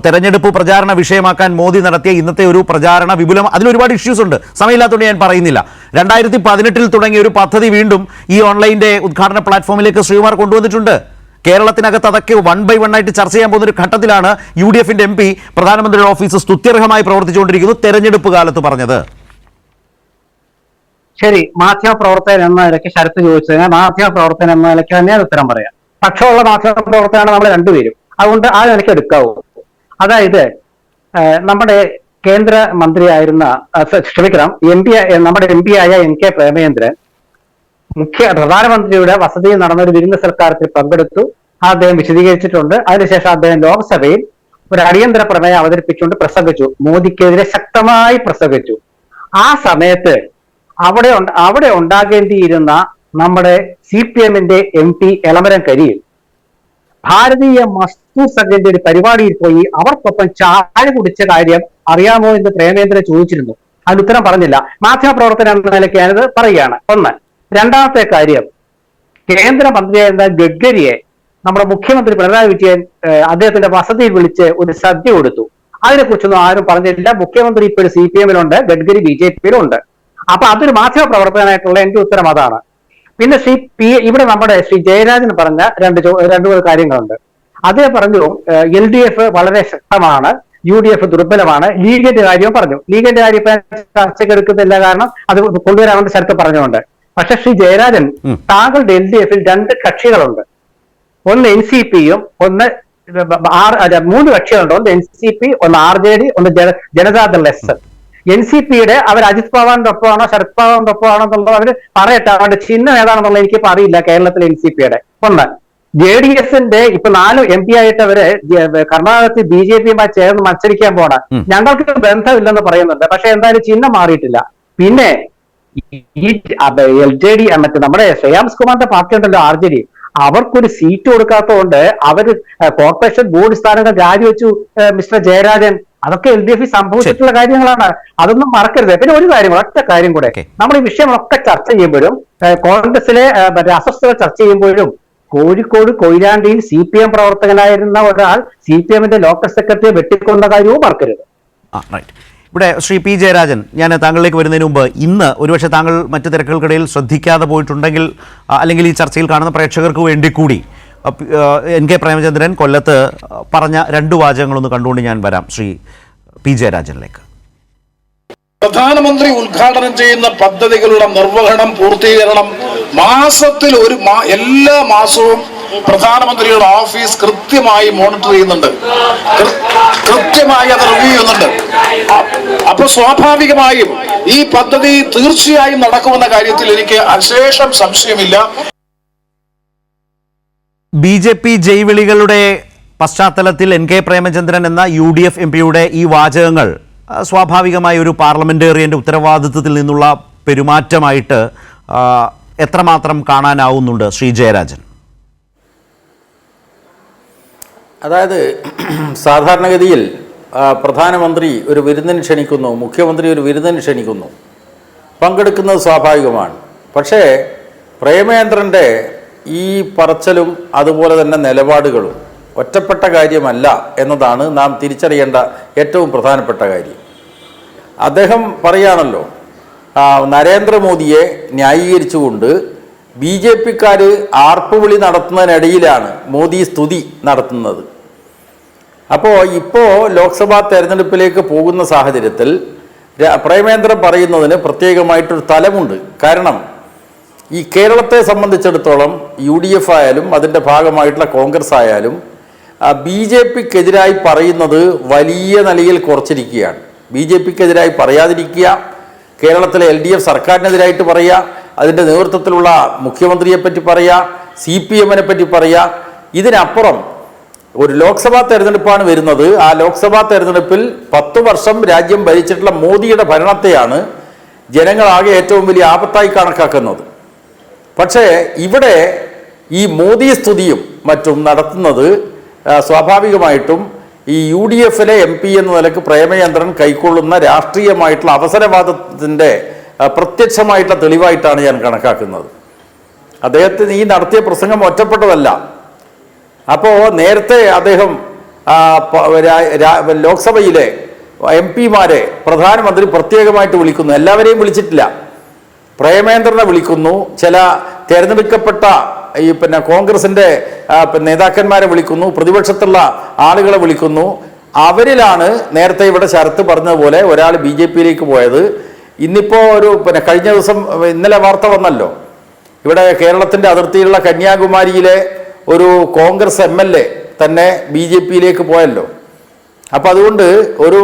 തെരഞ്ഞെടുപ്പ് പ്രചാരണ വിഷയമാക്കാൻ മോദി നടത്തിയ ഇന്നത്തെ ഒരു പ്രചാരണ വിപുലം, അതിലൊരുപാട് ഇഷ്യൂസ് ഉണ്ട്, സമയമില്ലാത്തതുകൊണ്ട് ഞാൻ പറയുന്നില്ല. 2018 തുടങ്ങിയ ഒരു പദ്ധതി വീണ്ടും ഈ ഓൺലൈൻ്റെ ഉദ്ഘാടന പ്ലാറ്റ്ഫോമിലേക്ക് ശ്രീകുമാർ കൊണ്ടുവന്നിട്ടുണ്ട്. കേരളത്തിനകത്ത് അതൊക്കെ 1 by 1 ആയിട്ട് ചർച്ച ചെയ്യാൻ പോകുന്ന ഒരു ഘട്ടത്തിലാണ് UDF-ന്റെ MP പ്രധാനമന്ത്രിയുടെ ഓഫീസ് സ്തുത്യർഹമായി പ്രവർത്തിച്ചുകൊണ്ടിരിക്കുന്നു തെരഞ്ഞെടുപ്പ് കാലത്ത് പറഞ്ഞത്. ശരി, മാധ്യമ പ്രവർത്തകൻ എന്ന നിലയ്ക്ക് ശരത്ത് ചോദിച്ചതിന് മാധ്യമ പ്രവർത്തകൻ എന്ന നിലയ്ക്ക് തന്നെ ഉത്തരം പറയാം. പക്ഷമുള്ള മാധ്യമ പ്രവർത്തകനാണ് നമ്മൾ രണ്ടുപേരും, അതുകൊണ്ട് ആ നിലയ്ക്ക് എടുക്കാവൂ. അതായത് നമ്മുടെ കേന്ദ്ര മന്ത്രിയായിരുന്ന നമ്മുടെ MP ആയ NK പ്രേമചന്ദ്രൻ പ്രധാനമന്ത്രിയുടെ വസതിയിൽ നടന്ന ഒരു വിരുന്ന് സൽക്കാരത്തിൽ പങ്കെടുത്തു. അദ്ദേഹം വിശദീകരിച്ചിട്ടുണ്ട്. അതിനുശേഷം അദ്ദേഹം ലോക്സഭയിൽ ഒരു അടിയന്തര പ്രമേയം അവതരിപ്പിച്ചുകൊണ്ട് പ്രസംഗിച്ചു, മോദിക്കെതിരെ ശക്തമായി പ്രസംഗിച്ചു. ആ സമയത്ത് അവിടെ ഉണ്ടാകേണ്ടിയിരുന്ന നമ്മുടെ CPM-ന്റെ MP എളമരം കരീം ഭാരതീയ മസ്ദൂർ സംഘത്തിന്റെ ഒരു പരിപാടിയിൽ പോയി അവർക്കൊപ്പം ചായ കുടിച്ച കാര്യം അറിയാമോ എന്ന് പ്രേമേന്ദ്രൻ ചോദിച്ചിരുന്നു. അതിന് ഉത്തരം പറഞ്ഞില്ല. മാധ്യമപ്രവർത്തനം എന്ന നിലയ്ക്ക് ഞാനത് പറയുകയാണ്. ഒന്ന്. രണ്ടാമത്തെ കാര്യം, കേന്ദ്രമന്ത്രിയായിരുന്ന ഗഡ്കരിയെ നമ്മുടെ മുഖ്യമന്ത്രി പിണറായി വിജയൻ അദ്ദേഹത്തിന്റെ വസതിയിൽ വിളിച്ച് ഒരു സദ്യ കൊടുത്തു. അതിനെക്കുറിച്ചൊന്നും ആരും പറഞ്ഞില്ല. മുഖ്യമന്ത്രി ഇപ്പോഴും CPM-ലുണ്ട്, ഗഡ്കരി BJP-യിലുണ്ട്. അപ്പൊ അതൊരു മാധ്യമ പ്രവർത്തകനായിട്ടുള്ള എന്റെ ഉത്തരം അതാണ്. പിന്നെ ഇവിടെ നമ്മുടെ ശ്രീ ജയരാജൻ പറഞ്ഞ രണ്ടു കാര്യങ്ങളുണ്ട്. അദ്ദേഹം പറഞ്ഞു LDF വളരെ ശക്തമാണ്, UDF ദുർബലമാണ്. ലീഗിന്റെ കാര്യവും പറഞ്ഞു. ലീഗിന്റെ കാര്യം ഇപ്പൊ ചർച്ചയ്ക്ക് എടുക്കുന്നില്ല, കാരണം അത് കൊണ്ടുവരാമെന്ന് ശരത്ത് പറഞ്ഞുകൊണ്ട്. പക്ഷെ ശ്രീ ജയരാജൻ, താങ്കളുടെ LDF-ൽ 2 കക്ഷികളുണ്ട്. ഒന്ന് NCP-യും ഒന്ന് 3 കക്ഷികളുണ്ട്. ഒന്ന് NCP, ഒന്ന് RJD, ഒന്ന് ജനതാദൾ S. NCP-യുടെ അവർ അജിത് പവാറിന്റെ ഒപ്പമാണോ ശരത് പവാറിന്റെ ഒപ്പമാണോ എന്നുള്ളത് അവർ പറയട്ടെ. അവരുടെ ചിഹ്നം ഏതാണെന്നുള്ളത് എനിക്കിപ്പോ അറിയില്ല കേരളത്തിലെ NCP-യുടെ. ഒന്ന്. JDS-ന്റെ ഇപ്പൊ 4 MP ആയിട്ട് അവര് കർണാടകത്തിൽ BJP-യുമായി ചേർന്ന് മത്സരിക്കാൻ പോണ. ഞങ്ങൾക്ക് ബന്ധമില്ലെന്ന് പറയുന്നുണ്ട്. പക്ഷെ എന്തായാലും ചിഹ്നം മാറിയിട്ടില്ല. പിന്നെ ഈ LJD മറ്റേ നമ്മുടെ ശ്രേയാംസ് കുമാറിന്റെ പാർട്ടി ഉണ്ടല്ലോ RJD, അവർക്കൊരു സീറ്റ് കൊടുക്കാത്തതുകൊണ്ട് അവര് കോർപ്പറേഷൻ ബോർഡ് സ്ഥാനങ്ങൾ രാജിവെച്ചു. മിസ്റ്റർ ജയരാജൻ, അതൊക്കെ LDF സംഭവിച്ചിട്ടുള്ള കാര്യങ്ങളാണ്. അതൊന്നും മറക്കരുത്. പിന്നെ ഒരു കാര്യം, ഒറ്റ കാര്യം കൂടെ, നമ്മൾ ഈ വിഷയമൊക്കെ ചർച്ച ചെയ്യുമ്പോഴും കോൺഗ്രസിലെ അസ്വസ്ഥത ചർച്ച ചെയ്യുമ്പോഴും കോഴിക്കോട് കൊയിലാണ്ടിയിൽ CPM പ്രവർത്തകനായിരുന്ന ഒരാൾ CPM-ന്റെ ലോക്കൽ സെക്രട്ടറിയെ വെട്ടിക്കൊണ്ട കാര്യവും മറക്കരുത്. ഇവിടെ ശ്രീ P. ജയരാജൻ, ഞാൻ താങ്കളിലേക്ക് വരുന്നതിന് മുമ്പ് ഇന്ന് ഒരുപക്ഷെ താങ്കൾ മറ്റു തിരക്കുകൾക്കിടയിൽ ശ്രദ്ധിക്കാതെ പോയിട്ടുണ്ടെങ്കിൽ, അല്ലെങ്കിൽ ഈ ചർച്ചയിൽ കാണുന്ന പ്രേക്ഷകർക്ക് വേണ്ടി കൂടി NK പ്രേമചന്ദ്രൻ കൊല്ലത്ത് പറഞ്ഞ 2 വാചകങ്ങളൊന്ന് കണ്ടുകൊണ്ട് ഞാൻ വരാം ശ്രീ P. ജയരാജനിലേക്ക്. പ്രധാനമന്ത്രി ഉദ്ഘാടനം ചെയ്യുന്ന പദ്ധതികളുടെ നിർവഹണം, പൂർത്തീകരണം മാസത്തിൽ എല്ലാ മാസവും പ്രധാനമന്ത്രിയുടെ ഓഫീസ് കൃത്യമായി മോണിറ്റർ ചെയ്യുന്നുണ്ട്, കൃത്യമായി അത് റിവ്യൂ ചെയ്യുന്നുണ്ട്. അപ്പൊ സ്വാഭാവികമായും ഈ പദ്ധതി തീർച്ചയായും നടക്കുമെന്ന കാര്യത്തിൽ എനിക്ക് അശേഷം സംശയമില്ല. BJP ജയ്വിളികളുടെ പശ്ചാത്തലത്തിൽ NK പ്രേമചന്ദ്രൻ എന്ന UDF MP-യുടെ ഈ വാചകങ്ങൾ സ്വാഭാവികമായ ഒരു പാർലമെന്റേറിയന്റെ ഉത്തരവാദിത്വത്തിൽ നിന്നുള്ള പെരുമാറ്റമായിട്ട് എത്രമാത്രം കാണാനാവുന്നുണ്ട് ശ്രീ ജയരാജൻ? അതായത് സാധാരണഗതിയിൽ പ്രധാനമന്ത്രി ഒരു വിരുന്നിന് ക്ഷണിക്കുന്നു, മുഖ്യമന്ത്രി ഒരു വിരുന്നിന് ക്ഷണിക്കുന്നു, പങ്കെടുക്കുന്നത് സ്വാഭാവികമാണ്. പക്ഷേ പ്രേമചന്ദ്രൻ്റെ ഈ പറച്ചലും അതുപോലെ തന്നെ നിലപാടുകളും ഒറ്റപ്പെട്ട കാര്യമല്ല എന്നതാണ് നാം തിരിച്ചറിയേണ്ട ഏറ്റവും പ്രധാനപ്പെട്ട കാര്യം. അദ്ദേഹം പറയുകയാണല്ലോ, നരേന്ദ്രമോദിയെ ന്യായീകരിച്ചുകൊണ്ട് BJP-ക്കാർ ആർപ്പുവിളി നടത്തുന്നതിനിടയിലാണ് മോദി സ്തുതി നടത്തുന്നത്. ഇപ്പോൾ ലോക്സഭാ തെരഞ്ഞെടുപ്പിലേക്ക് പോകുന്ന സാഹചര്യത്തിൽ പ്രേമചന്ദ്രൻ പറയുന്നതിന് പ്രത്യേകമായിട്ടൊരു തലമുണ്ട്. കാരണം ഈ കേരളത്തെ സംബന്ധിച്ചിടത്തോളം UDF ആയാലും അതിൻ്റെ ഭാഗമായിട്ടുള്ള കോൺഗ്രസ് ആയാലും BJP-ക്കെതിരായി പറയുന്നത് വലിയ നിലയിൽ കുറച്ചിരിക്കുകയാണ്. BJP-ക്കെതിരായി പറയാതിരിക്കുക, കേരളത്തിലെ LDF സർക്കാരിനെതിരായിട്ട് പറയുക, അതിൻ്റെ നേതൃത്വത്തിലുള്ള മുഖ്യമന്ത്രിയെപ്പറ്റി പറയുക, CPM-നെ പറ്റി പറയുക. ഇതിനപ്പുറം ഒരു ലോക്സഭാ തെരഞ്ഞെടുപ്പാണ് വരുന്നത്. ആ ലോക്സഭാ തെരഞ്ഞെടുപ്പിൽ 10 വർഷം രാജ്യം ഭരിച്ചിട്ടുള്ള മോദിയുടെ ഭരണത്തെയാണ് ജനങ്ങളാകെ ഏറ്റവും വലിയ ആപത്തായി കണക്കാക്കുന്നത്. പക്ഷേ ഇവിടെ ഈ മോദി സ്തുതിയും മറ്റും നടത്തുന്നത് സ്വാഭാവികമായിട്ടും ഈ UDF-ലെ MP എന്ന നിലക്ക് പ്രേമചന്ദ്രൻ കൈക്കൊള്ളുന്ന രാഷ്ട്രീയമായിട്ടുള്ള അവസരവാദത്തിൻ്റെ പ്രത്യക്ഷമായിട്ടുള്ള തെളിവായിട്ടാണ് ഞാൻ കണക്കാക്കുന്നത്. അദ്ദേഹത്തിന് ഈ നടത്തിയ പ്രസംഗം ഒറ്റപ്പെട്ടതല്ല. അപ്പോൾ നേരത്തെ അദ്ദേഹം ലോക്സഭയിലെ MP-മാരെ പ്രധാനമന്ത്രി പ്രത്യേകമായിട്ട് വിളിക്കുന്നു. എല്ലാവരെയും വിളിച്ചിട്ടില്ല, പ്രേമചന്ദ്രനെ വിളിക്കുന്നു, ചില തിരഞ്ഞെടുക്കപ്പെട്ട ഈ കോൺഗ്രസിൻ്റെ നേതാക്കന്മാരെ വിളിക്കുന്നു, പ്രതിപക്ഷത്തുള്ള ആളുകളെ വിളിക്കുന്നു. അവരിലാണ് നേരത്തെ ഇവിടെ ശരത്ത് പറഞ്ഞതുപോലെ ഒരാൾ BJP-യിലേക്ക് പോയത്. ഇന്നിപ്പോൾ കഴിഞ്ഞ ദിവസം ഇന്നലെ വാർത്ത വന്നല്ലോ, ഇവിടെ കേരളത്തിൻ്റെ അതിർത്തിയിലുള്ള കന്യാകുമാരിയിലെ ഒരു കോൺഗ്രസ് MLA തന്നെ BJP-യിലേക്ക് പോയല്ലോ. അപ്പം അതുകൊണ്ട് ഒരു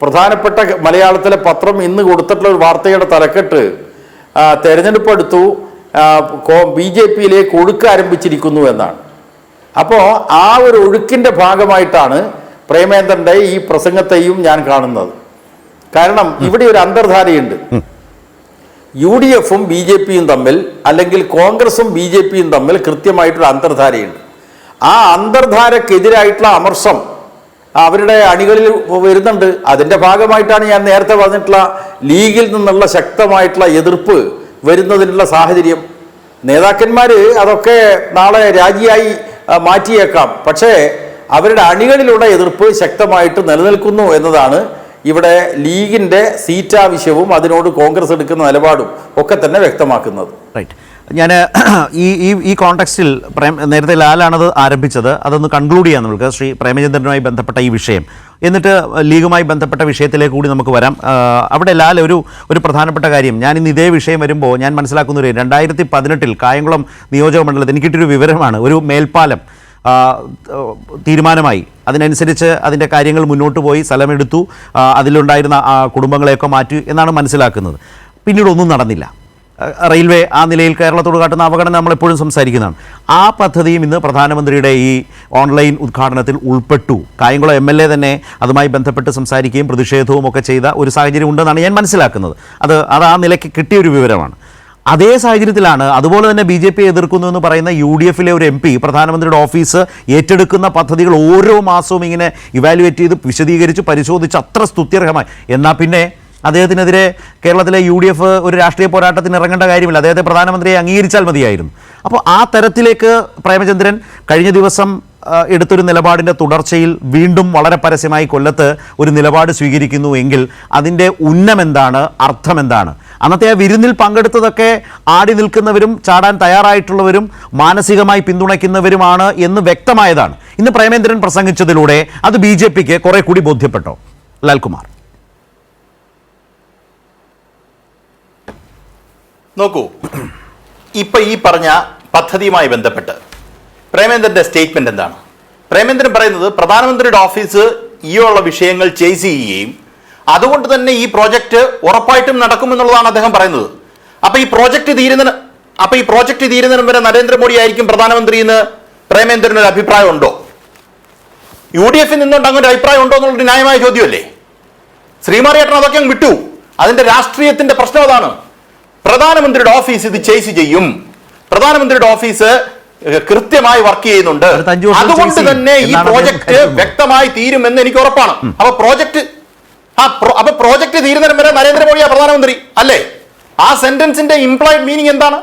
പ്രധാനപ്പെട്ട മലയാളത്തിലെ പത്രം ഇന്ന് കൊടുത്തിട്ടുള്ള ഒരു വാർത്തയുടെ തലക്കെട്ട് തെരഞ്ഞെടുപ്പ് എടുത്തു, BJP-യിലേക്ക് ഒഴുക്ക് ആരംഭിച്ചിരിക്കുന്നു എന്നാണ്. അപ്പോൾ ആ ഒരു ഒഴുക്കിൻ്റെ ഭാഗമായിട്ടാണ് പ്രേമചന്ദ്രൻ്റെ ഈ പ്രസംഗത്തെയും ഞാൻ കാണുന്നത്. കാരണം ഇവിടെ ഒരു അന്തർധാരയുണ്ട്. UDF-ഉം BJP-യും തമ്മിൽ, അല്ലെങ്കിൽ കോൺഗ്രസും BJP-യും തമ്മിൽ കൃത്യമായിട്ടൊരു അന്തർധാരയുണ്ട്. ആ അന്തർധാരക്കെതിരായിട്ടുള്ള അമർഷം അവരുടെ അണികളിൽ വരുന്നുണ്ട്. അതിൻ്റെ ഭാഗമായിട്ടാണ് ഞാൻ നേരത്തെ പറഞ്ഞിട്ടുള്ള ലീഗിൽ നിന്നുള്ള ശക്തമായിട്ടുള്ള എതിർപ്പ് വരുന്നതിനുള്ള സാഹചര്യം. നേതാക്കന്മാർ അതൊക്കെ നാളെ രാജിയായി മാറ്റിയേക്കാം, പക്ഷേ അവരുടെ അണികളിലുള്ള എതിർപ്പ് ശക്തമായിട്ട് നിലനിൽക്കുന്നു എന്നതാണ് ഇവിടെ ലീഗിൻ്റെ സീറ്റാവശ്യവും അതിനോട് കോൺഗ്രസ് എടുക്കുന്ന നിലപാടും ഒക്കെ തന്നെ വ്യക്തമാക്കുന്നത്. റൈറ്റ്. ഞാൻ ഈ കോണ്ടെക്സ്റ്റിൽ നേരത്തെ ലാലാണത് ആരംഭിച്ചത്, അതൊന്ന് കൺക്ലൂഡ് ചെയ്യാം നമുക്ക് ശ്രീ പ്രേമചന്ദ്രനുമായി ബന്ധപ്പെട്ട ഈ വിഷയം. എന്നിട്ട് ലീഗുമായി ബന്ധപ്പെട്ട വിഷയത്തിലേക്ക് കൂടി നമുക്ക് വരാം. അവിടെ ലാൽ ഒരു പ്രധാനപ്പെട്ട കാര്യം, ഞാൻ ഇന്ന് ഇതേ വിഷയം വരുമ്പോൾ ഞാൻ മനസ്സിലാക്കുന്ന ഒരു 2018 കായംകുളം നിയോജക മണ്ഡലത്തിൽ എനിക്ക് കിട്ടിയൊരു വിവരമാണ്. ഒരു മേൽപ്പാലം തീരുമാനമായി, അതിനനുസരിച്ച് അതിൻ്റെ കാര്യങ്ങൾ മുന്നോട്ട് പോയി, സ്ഥലമെടുത്തു, അതിലുണ്ടായിരുന്ന കുടുംബങ്ങളെയൊക്കെ മാറ്റി എന്നാണ് മനസ്സിലാക്കുന്നത്. പിന്നീട് ഒന്നും നടന്നില്ല. റെയിൽവേ ആ നിലയിൽ കേരളത്തോട് കാട്ടുന്ന അവഗണന നമ്മളെപ്പോഴും സംസാരിക്കുന്നതാണ്. ആ പദ്ധതിയും ഇന്ന് പ്രധാനമന്ത്രിയുടെ ഈ ഓൺലൈൻ ഉദ്ഘാടനത്തിൽ ഉൾപ്പെട്ടു. കായംകുളം MLA തന്നെ അതുമായി ബന്ധപ്പെട്ട് സംസാരിക്കുകയും പ്രതിഷേധവും ഒക്കെ ചെയ്ത ഒരു സാഹചര്യം ഉണ്ടെന്നാണ് ഞാൻ മനസ്സിലാക്കുന്നത്. അത് ആ നിലയ്ക്ക് കിട്ടിയൊരു വിവരമാണ്. അതേ സാഹചര്യത്തിലാണ് അതുപോലെ തന്നെ BJP എതിർക്കുന്നു എന്ന് പറയുന്ന UDF-ലെ ഒരു MP പ്രധാനമന്ത്രിയുടെ ഓഫീസ് ഏറ്റെടുക്കുന്ന പദ്ധതികൾ ഓരോ മാസവും ഇങ്ങനെ ഇവാലുവേറ്റ് ചെയ്ത് വിശദീകരിച്ച് പരിശോധിച്ച് അത്ര സ്തുത്യർഹമായി. എന്നാൽ പിന്നെ അദ്ദേഹത്തിനെതിരെ കേരളത്തിലെ UDF ഒരു രാഷ്ട്രീയ പോരാട്ടത്തിന് ഇറങ്ങേണ്ട കാര്യമില്ല, അദ്ദേഹത്തെ പ്രധാനമന്ത്രിയെ അംഗീകരിച്ചാൽ മതിയായിരുന്നു. അപ്പോൾ ആ തരത്തിലേക്ക് പ്രേമചന്ദ്രൻ കഴിഞ്ഞ ദിവസം എടുത്തൊരു നിലപാടിൻ്റെ തുടർച്ചയിൽ വീണ്ടും വളരെ പരസ്യമായി കൊല്ലത്ത് ഒരു നിലപാട് സ്വീകരിക്കുന്നു എങ്കിൽ അതിൻ്റെ ഉന്നമെന്താണ്, അർത്ഥമെന്താണ്? അന്നത്തെ ആ വിരുന്നിൽ പങ്കെടുത്തതൊക്കെ ആടി നിൽക്കുന്നവരും ചാടാൻ തയ്യാറായിട്ടുള്ളവരും മാനസികമായി പിന്തുണയ്ക്കുന്നവരുമാണ് എന്ന് വ്യക്തമായതാണ്. ഇന്ന് പ്രേമേന്ദ്രൻ പ്രസംഗിച്ചതിലൂടെ അത് BJPക്ക് കുറെ കൂടി ബോധ്യപ്പെട്ടോ? ലാൽകുമാർ, നോക്കൂ, ഇപ്പൊ ഈ പറഞ്ഞ പദ്ധതിയുമായി ബന്ധപ്പെട്ട് പ്രേമേന്ദ്രന്റെ സ്റ്റേറ്റ്മെന്റ് എന്താണ്? പ്രേമേന്ദ്രൻ പറയുന്നത് പ്രധാനമന്ത്രിയുടെ ഓഫീസ് ഈ ഉള്ള വിഷയങ്ങൾ ചേസ് ചെയ്യുകയും അതുകൊണ്ട് തന്നെ ഈ പ്രോജക്റ്റ് ഉറപ്പായിട്ടും നടക്കുമെന്നുള്ളതാണ് അദ്ദേഹം പറയുന്നത്. അപ്പൊ ഈ പ്രോജക്റ്റ് തീരുന്നതിന് വരെ നരേന്ദ്രമോദി ആയിരിക്കും പ്രധാനമന്ത്രി എന്ന് പ്രേമേന്ദ്രന് ഒരു അഭിപ്രായം ഉണ്ടോ? UDF നിന്നുകൊണ്ട് അങ്ങനെ ഒരു അഭിപ്രായം ഉണ്ടോ എന്നുള്ളൊരു ന്യായമായ ചോദ്യമല്ലേ? ശ്രീമാറിയേട്ടൻ അതൊക്കെ അങ്ങ് വിട്ടു. അതിന്റെ രാഷ്ട്രീയത്തിന്റെ പ്രശ്നം അതാണ്. പ്രധാനമന്ത്രിയുടെ ഓഫീസ് ഇത് ചേസ് ചെയ്യും. പ്രധാനമന്ത്രിയുടെ ഓഫീസ് കൃത്യമായി വർക്ക് ചെയ്യുന്നുണ്ട്. അതുകൊണ്ട് തന്നെ ഈ പ്രോജക്റ്റ് വ്യക്തമായി തീരുമെന്ന് എനിക്ക് ഉറപ്പാണ്. അപ്പൊ പ്രോജക്റ്റ് തീരുന്നതിന് വരെ നരേന്ദ്രമോദിയാ പ്രധാനമന്ത്രി അല്ലേ? ആ സെന്റൻസിന്റെ ഇംപ്ലോയിഡ് മീനിങ് എന്താണ്?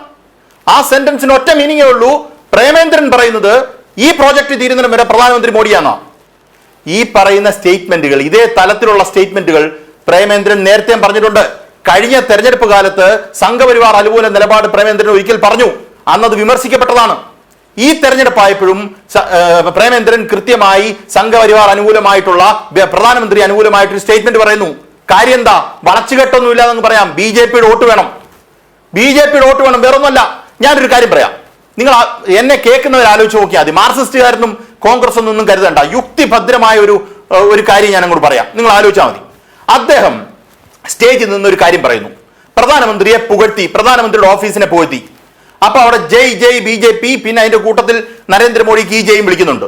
ആ സെന്റൻസിന് ഒറ്റ മീനിങ്ങേ ഉള്ളൂ. പ്രേമേന്ദ്രൻ പറയുന്നത് ഈ പ്രോജക്റ്റ് തീരുന്നതിന് വരെ പ്രധാനമന്ത്രി മോഡിയാണോ? ഈ പറയുന്ന സ്റ്റേറ്റ്മെന്റുകൾ, ഇതേ തലത്തിലുള്ള സ്റ്റേറ്റ്മെന്റുകൾ പ്രേമേന്ദ്രൻ നേരത്തെ പറഞ്ഞിട്ടുണ്ട്. കഴിഞ്ഞ തെരഞ്ഞെടുപ്പ് കാലത്ത് സംഘപരിവാർ അനുകൂല നിലപാട് പ്രേമേന്ദ്രൻ ഒരിക്കൽ പറഞ്ഞു. അന്നത് വിമർശിക്കപ്പെട്ടതാണ്. ഈ തെരഞ്ഞെടുപ്പായപ്പോഴും പ്രേമേന്ദ്രൻ കൃത്യമായി സംഘപരിവാർ അനുകൂലമായിട്ടുള്ള പ്രധാനമന്ത്രി അനുകൂലമായിട്ടൊരു സ്റ്റേറ്റ്മെന്റ് പറയുന്നു. കാര്യം എന്താ? വളച്ചുകെട്ടൊന്നും ഇല്ലാതെന്ന് പറയാം. BJPയുടെ വോട്ട് വേണം, വേറൊന്നുമല്ല. ഞാനൊരു കാര്യം പറയാം, നിങ്ങൾ എന്നെ കേൾക്കുന്നവർ ആലോചിച്ച് നോക്കിയാൽ മതി. മാർക്സിസ്റ്റുകാരനും കോൺഗ്രസ് ഒന്നും കരുതണ്ട. യുക്തിഭദ്രമായ ഒരു കാര്യം ഞാൻ അങ്ങോട്ട് പറയാം, നിങ്ങൾ ആലോചിച്ചാൽ മതി. അദ്ദേഹം സ്റ്റേജിൽ നിന്നൊരു കാര്യം പറയുന്നു, പ്രധാനമന്ത്രിയെ പുകഴ്ത്തി, പ്രധാനമന്ത്രിയുടെ ഓഫീസിനെ പുകഴ്ത്തി. അപ്പൊ അവിടെ ജയ് BJP, പിന്നെ അതിന്റെ കൂട്ടത്തിൽ നരേന്ദ്രമോദിക്ക് ഈ ജയും വിളിക്കുന്നുണ്ട്.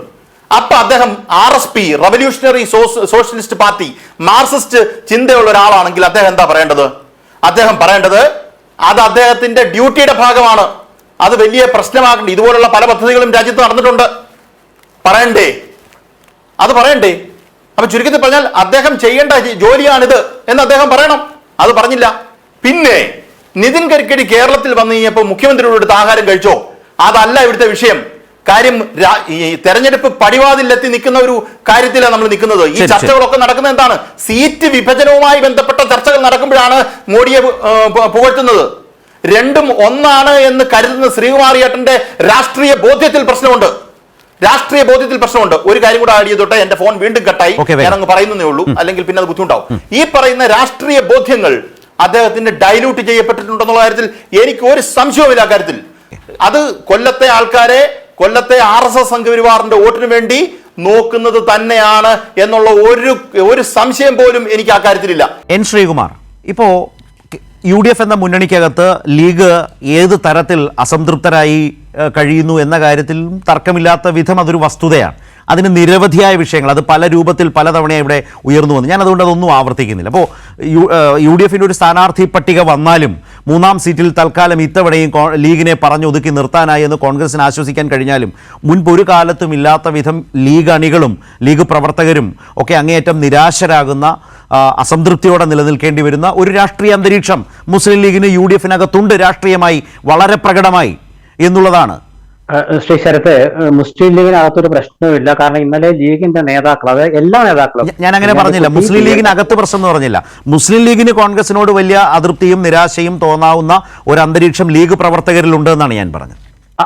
അപ്പൊ അദ്ദേഹം RSP, revolutionary socialist party, Marxist ചിന്തയുള്ള ഒരാളാണെങ്കിൽ അദ്ദേഹം എന്താ പറയേണ്ടത്? അദ്ദേഹം പറയേണ്ടത് അത് അദ്ദേഹത്തിന്റെ ഡ്യൂട്ടിയുടെ ഭാഗമാണ്, അത് വലിയ പ്രശ്നമാകേണ്ട. ഇതുപോലുള്ള പല പദ്ധതികളും രാജ്യത്ത് നടന്നിട്ടുണ്ട്. പറയണ്ടേ? അപ്പൊ ചുരുക്കത്തിൽ പറഞ്ഞാൽ അദ്ദേഹം ചെയ്യേണ്ട ജോലിയാണിത് എന്ന് അദ്ദേഹം പറയണം. അത് പറഞ്ഞില്ല. പിന്നെ നിതിൻ ഗഡ്കരി കേരളത്തിൽ വന്നു കഴിഞ്ഞപ്പോൾ മുഖ്യമന്ത്രിയോട് എടുത്ത് ആഹാരം കഴിച്ചോ? അതല്ല ഇവിടുത്തെ വിഷയം. കാര്യം ഈ തെരഞ്ഞെടുപ്പ് പടിവാതിലെത്തി നിൽക്കുന്ന ഒരു കാര്യത്തിലാണ് നമ്മൾ നിൽക്കുന്നത്. ഈ ചർച്ചകളൊക്കെ നടക്കുന്നത് എന്താണ്? സീറ്റ് വിഭജനവുമായി ബന്ധപ്പെട്ട ചർച്ചകൾ നടക്കുമ്പോഴാണ് മോഡിയെ പുകഴ്ത്തുന്നത്. രണ്ടും ഒന്നാണ് എന്ന് കരുതുന്ന ശ്രീകുമാറിയേട്ടന്റെ രാഷ്ട്രീയ ബോധ്യത്തിൽ പ്രശ്നമുണ്ട്. ഒരു കാര്യം കൂടെ ആഡ് ചെയ്തോട്ടെ, എന്റെ ഫോൺ വീണ്ടും കട്ടായി, ഞാൻ അങ്ങ് പറയുന്നേ ഉള്ളൂ, അല്ലെങ്കിൽ പിന്നെ അത് ബുദ്ധിമുട്ടാവും. ഈ പറയുന്ന രാഷ്ട്രീയ ബോധ്യങ്ങൾ അദ്ദേഹത്തിന് ഡൈല്യൂട്ട് ചെയ്യപ്പെട്ടിട്ടുണ്ടെന്നുള്ള കാര്യത്തിൽ എനിക്ക് ഒരു സംശയവുമില്ല. കാര്യത്തിൽ അത് കൊല്ലത്തെ ആൾക്കാരെ, കൊല്ലത്തെ RSS സംഘപരിവാറിന്റെ വോട്ടിന് വേണ്ടി നോക്കുന്നത് തന്നെയാണ് എന്നുള്ള ഒരു സംശയം പോലും എനിക്ക് ആ കാര്യത്തിലില്ല. N. ശ്രീകുമാർ, ഇപ്പോ UDF എന്ന മുന്നണിക്കകത്ത് ലീഗ് ഏത് തരത്തിൽ അസംതൃപ്തരായി കഴിയുന്നു എന്ന കാര്യത്തിലും തർക്കമില്ലാത്ത വിധം അതൊരു വസ്തുതയാണ്. അതിന് നിരവധിയായ വിഷയങ്ങൾ, അത് പല രൂപത്തിൽ പലതവണ ഇവിടെ ഉയർന്നു വന്നു. ഞാൻ അതുകൊണ്ട് അതൊന്നും ആവർത്തിക്കുന്നില്ല. അപ്പോൾ UDFിൻ്റെ ഒരു സ്ഥാനാർത്ഥി പട്ടിക വന്നാലും 3-ാം സീറ്റിൽ തൽക്കാലം ഇത്തവണയും ലീഗിനെ പറഞ്ഞൊതുക്കി നിർത്താനായി എന്ന് കോൺഗ്രസിന് ആശ്വസിക്കാൻ കഴിഞ്ഞാലും മുൻപ് ഒരു കാലത്തും ഇല്ലാത്ത വിധം ലീഗ് അണികളും ലീഗ് പ്രവർത്തകരും ഒക്കെ അങ്ങേയറ്റം നിരാശരാകുന്ന, അസംതൃപ്തിയോടെ നിലനിൽക്കേണ്ടി വരുന്ന ഒരു രാഷ്ട്രീയ അന്തരീക്ഷം മുസ്ലിം ലീഗിന് UDFിനകത്തുണ്ട്, രാഷ്ട്രീയമായി വളരെ പ്രകടമായി എന്നുള്ളതാണ്. ശ്രീ ശരത്ത്, മുസ്ലിം ലീഗിനകത്തൊരു പ്രശ്നവുമില്ല. കാരണം ഇന്നലെ ലീഗിന്റെ നേതാക്കൾ, അതായത് എല്ലാ നേതാക്കളും, ഞാൻ അങ്ങനെ പറഞ്ഞില്ല, മുസ്ലിം ലീഗിനകത്ത് പ്രശ്നം എന്ന് പറഞ്ഞില്ല. മുസ്ലിം ലീഗിന് കോൺഗ്രസിനോട് വലിയ അതൃപ്തിയും നിരാശയും തോന്നാവുന്ന ഒരു അന്തരീക്ഷം ലീഗ് പ്രവർത്തകരിലുണ്ട് എന്നാണ് ഞാൻ പറഞ്ഞത്.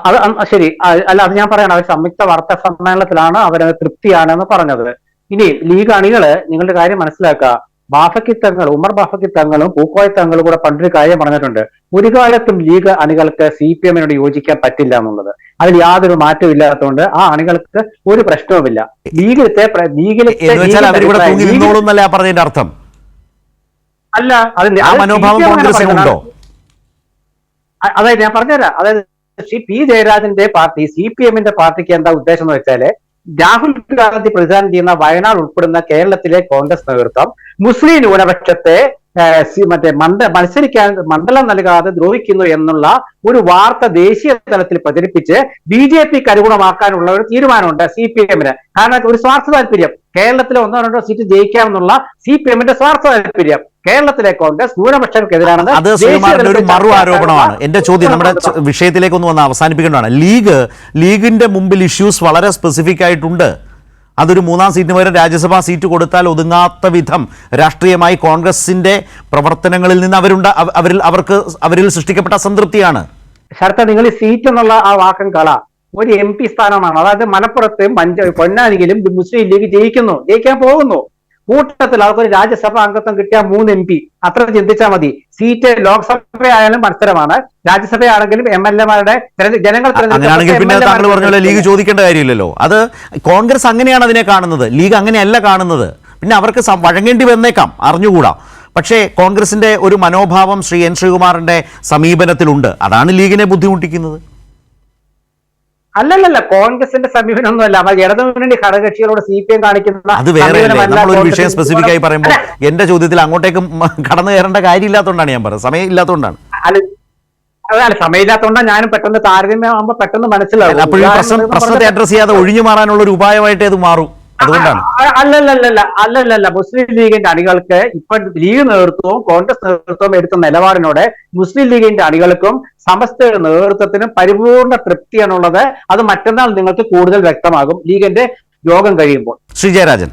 അത് ശരി, അല്ല, അത് ഞാൻ പറയണം. അവർ സംയുക്ത വാർത്താ സമ്മേളനത്തിലാണ് അവർ തൃപ്തിയാണെന്ന് പറഞ്ഞത്. ഇനി ലീഗ് അണികള് നിങ്ങളുടെ കാര്യം മനസ്സിലാക്കുക. ഉമർ ബാഫക്കി തങ്ങളും പൂക്കോയ തങ്ങളും കൂടെ പണ്ടൊരു കാര്യം പറഞ്ഞിട്ടുണ്ട്, ഒരു കാലത്തും ലീഗ് അണികൾക്ക് CPM-നോട് യോജിക്കാൻ പറ്റില്ല എന്നുള്ളത്. അതിൽ യാതൊരു മാറ്റവും ഇല്ലാത്തതുകൊണ്ട് ആ അണികൾക്ക് ഒരു പ്രശ്നവുമില്ല. അർത്ഥം അല്ല, മനോഭാവം കോൺഗ്രസിനുണ്ടോ? അതായത് ഞാൻ പറഞ്ഞുതരാം. അതായത് ശ്രീ പി ജയരാജന്റെ പാർട്ടി CPM-ന്റെ പാർട്ടിക്ക് എന്താ ഉദ്ദേശം എന്ന് വെച്ചാല്, രാഹുൽ ഗാന്ധി പ്രതിദാനം ചെയ്യുന്ന വയനാട് ഉൾപ്പെടുന്ന കേരളത്തിലെ കോൺഗ്രസ് നേതൃത്വം മുസ്ലിം ന്യൂനപക്ഷത്തെ മത്സരിക്കാൻ മണ്ഡലം നൽകാതെ ദ്രോഹിക്കുന്നു എന്നുള്ള ഒരു വാർത്ത ദേശീയ തലത്തിൽ പ്രചരിപ്പിച്ച് BJPക്ക് അനുഗുണമാക്കാനുള്ള ഒരു തീരുമാനമുണ്ട് CPM-ന്. കാരണം ഒരു സ്വാർത്ഥ താല്പര്യം, കേരളത്തിലെ 1-2 സീറ്റ് ജയിക്കാമെന്നുള്ള CPM-ന്റെ സ്വാർത്ഥ താല്പര്യം. കേരളത്തിലെ കോൺഗ്രസ് ന്യൂനപക്ഷങ്ങൾക്കെതിരാണെന്ന് അത് ശ്രീകുമാറിന്റെ ഒരു മറു ആരോപണമാണ്. എന്റെ ചോദ്യം നമ്മുടെ വിഷയത്തിലേക്ക് ഒന്ന് വന്ന് അവസാനിപ്പിക്കേണ്ടതാണ്. ലീഗിന്റെ മുമ്പിൽ ഇഷ്യൂസ് വളരെ സ്പെസിഫിക് ആയിട്ടുണ്ട്. അതൊരു 3-ാം സീറ്റിന് പകരം രാജ്യസഭാ സീറ്റ് കൊടുത്താൽ ഒതുങ്ങാത്ത വിധം രാഷ്ട്രീയമായി കോൺഗ്രസിന്റെ പ്രവർത്തനങ്ങളിൽ നിന്ന് അവരിൽ സൃഷ്ടിക്കപ്പെട്ട അസംതൃപ്തിയാണ്. ശരത്ത്, നിങ്ങൾ ഈ സീറ്റ് എന്നുള്ള ആ വാക്കം കള. ഒരു MP സ്ഥാനമാണ്. അതായത് മലപ്പുറത്ത് പൊന്നാനിയിലും മുസ്ലിം ലീഗ് ജയിക്കാൻ പോകുന്നു. കൂട്ടത്തിൽ അവർക്കൊരു രാജ്യസഭ അംഗത്വം കിട്ടിയ 3 MP, അത്ര ചിന്തിച്ചാൽ മതി. സീറ്റ് ലോക്സഭയായാലും മത്സരമാണ്, രാജ്യസഭയാണെങ്കിലും MLA-മാരുടെ ജനങ്ങൾ അങ്ങനെയാണെങ്കിൽ പിന്നെ താങ്കൾ പറഞ്ഞ പോലെ ലീഗ് ചോദിക്കേണ്ട കാര്യമില്ലല്ലോ. അത് കോൺഗ്രസ് അങ്ങനെയാണ് അതിനെ കാണുന്നത്, ലീഗ് അങ്ങനെയല്ല കാണുന്നത്. പിന്നെ അവർക്ക് വഴങ്ങേണ്ടി വന്നേക്കാം, അറിഞ്ഞുകൂടാ. പക്ഷേ കോൺഗ്രസിന്റെ ഒരു മനോഭാവം ശ്രീ N. ശ്രീകുമാറിന്റെ സമീപനത്തിലുണ്ട്. അതാണ് ലീഗിനെ ബുദ്ധിമുട്ടിക്കുന്നത്. അല്ലല്ല, കോൺഗ്രസിന്റെ സമീപനമൊന്നുമല്ല. ഇടതുമുന്നണി ഘടകകക്ഷികളോട് CPM കാണിക്കുന്ന അത് വേറെ നമ്മളൊരു വിഷയം സ്പെസിഫിക് ആയി പറയുമ്പോൾ എന്റെ ചോദ്യത്തിൽ അങ്ങോട്ടേക്കും കടന്നു കയറേണ്ട കാര്യമില്ലാത്തതുകൊണ്ടാണ് ഞാൻ പറയുന്നത്, സമയമില്ലാത്തതുകൊണ്ടാണ്. അതാണ് സമയമില്ലാത്തതുകൊണ്ടാണ് ഞാനും പെട്ടെന്ന് താരതമ്യമാകുമ്പോൾ പെട്ടെന്ന് മനസ്സിലാവും. അപ്പോൾ പ്രശ്നത്തെ അഡ്രസ് ചെയ്യാതെ ഒഴിഞ്ഞു മാറാനുള്ള ഒരു ഉപായമായിട്ട് അത് മാറും. അതുകൊണ്ടാണ്. അല്ലല്ല, മുസ്ലിം ലീഗിന്റെ അണികൾക്ക് ഇപ്പൊ ലീഗ് നേതൃത്വവും കോൺഗ്രസ് നേതൃത്വവും എടുത്ത നിലപാടിനോട് മുസ്ലിം ലീഗിന്റെ അണികൾക്കും സമസ്തയുടെ നേതൃത്വത്തിനും പരിപൂർണ തൃപ്തിയാണുള്ളത്. അത് മറ്റന്നാൾ നിങ്ങൾക്ക് കൂടുതൽ വ്യക്തമാകും ലീഗിന്റെ യോഗം കഴിയുമ്പോൾ. ശ്രീ ജയരാജൻ,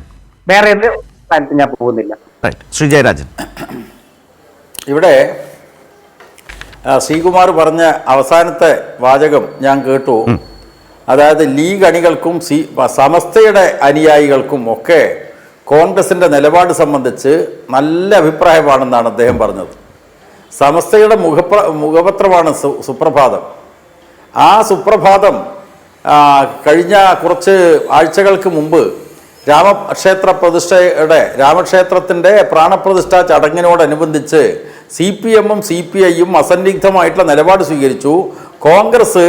വേറെ ഞാൻ പോകുന്നില്ല. ശ്രീ ജയരാജൻ, ഇവിടെ ശ്രീകുമാർ പറഞ്ഞ അവസാനത്തെ വാചകം ഞാൻ കേട്ടു. അതായത് ലീഗ് അണികൾക്കും സമസ്തയുടെ അനുയായികൾക്കും ഒക്കെ കോൺഗ്രസിൻ്റെ നിലപാട് സംബന്ധിച്ച് നല്ല അഭിപ്രായമാണെന്നാണ് അദ്ദേഹം പറഞ്ഞത്. സമസ്തയുടെ മുഖപത്രമാണ് സുപ്രഭാതം. ആ സുപ്രഭാതം കഴിഞ്ഞ കുറച്ച് ആഴ്ചകൾക്ക് മുമ്പ് രാമക്ഷേത്രത്തിൻ്റെ പ്രാണപ്രതിഷ്ഠാ ചടങ്ങിനോടനുബന്ധിച്ച് CPM-ഉം CPI-യും അസന്നിഗ്ധമായിട്ടുള്ള നിലപാട് സ്വീകരിച്ചു. കോൺഗ്രസ്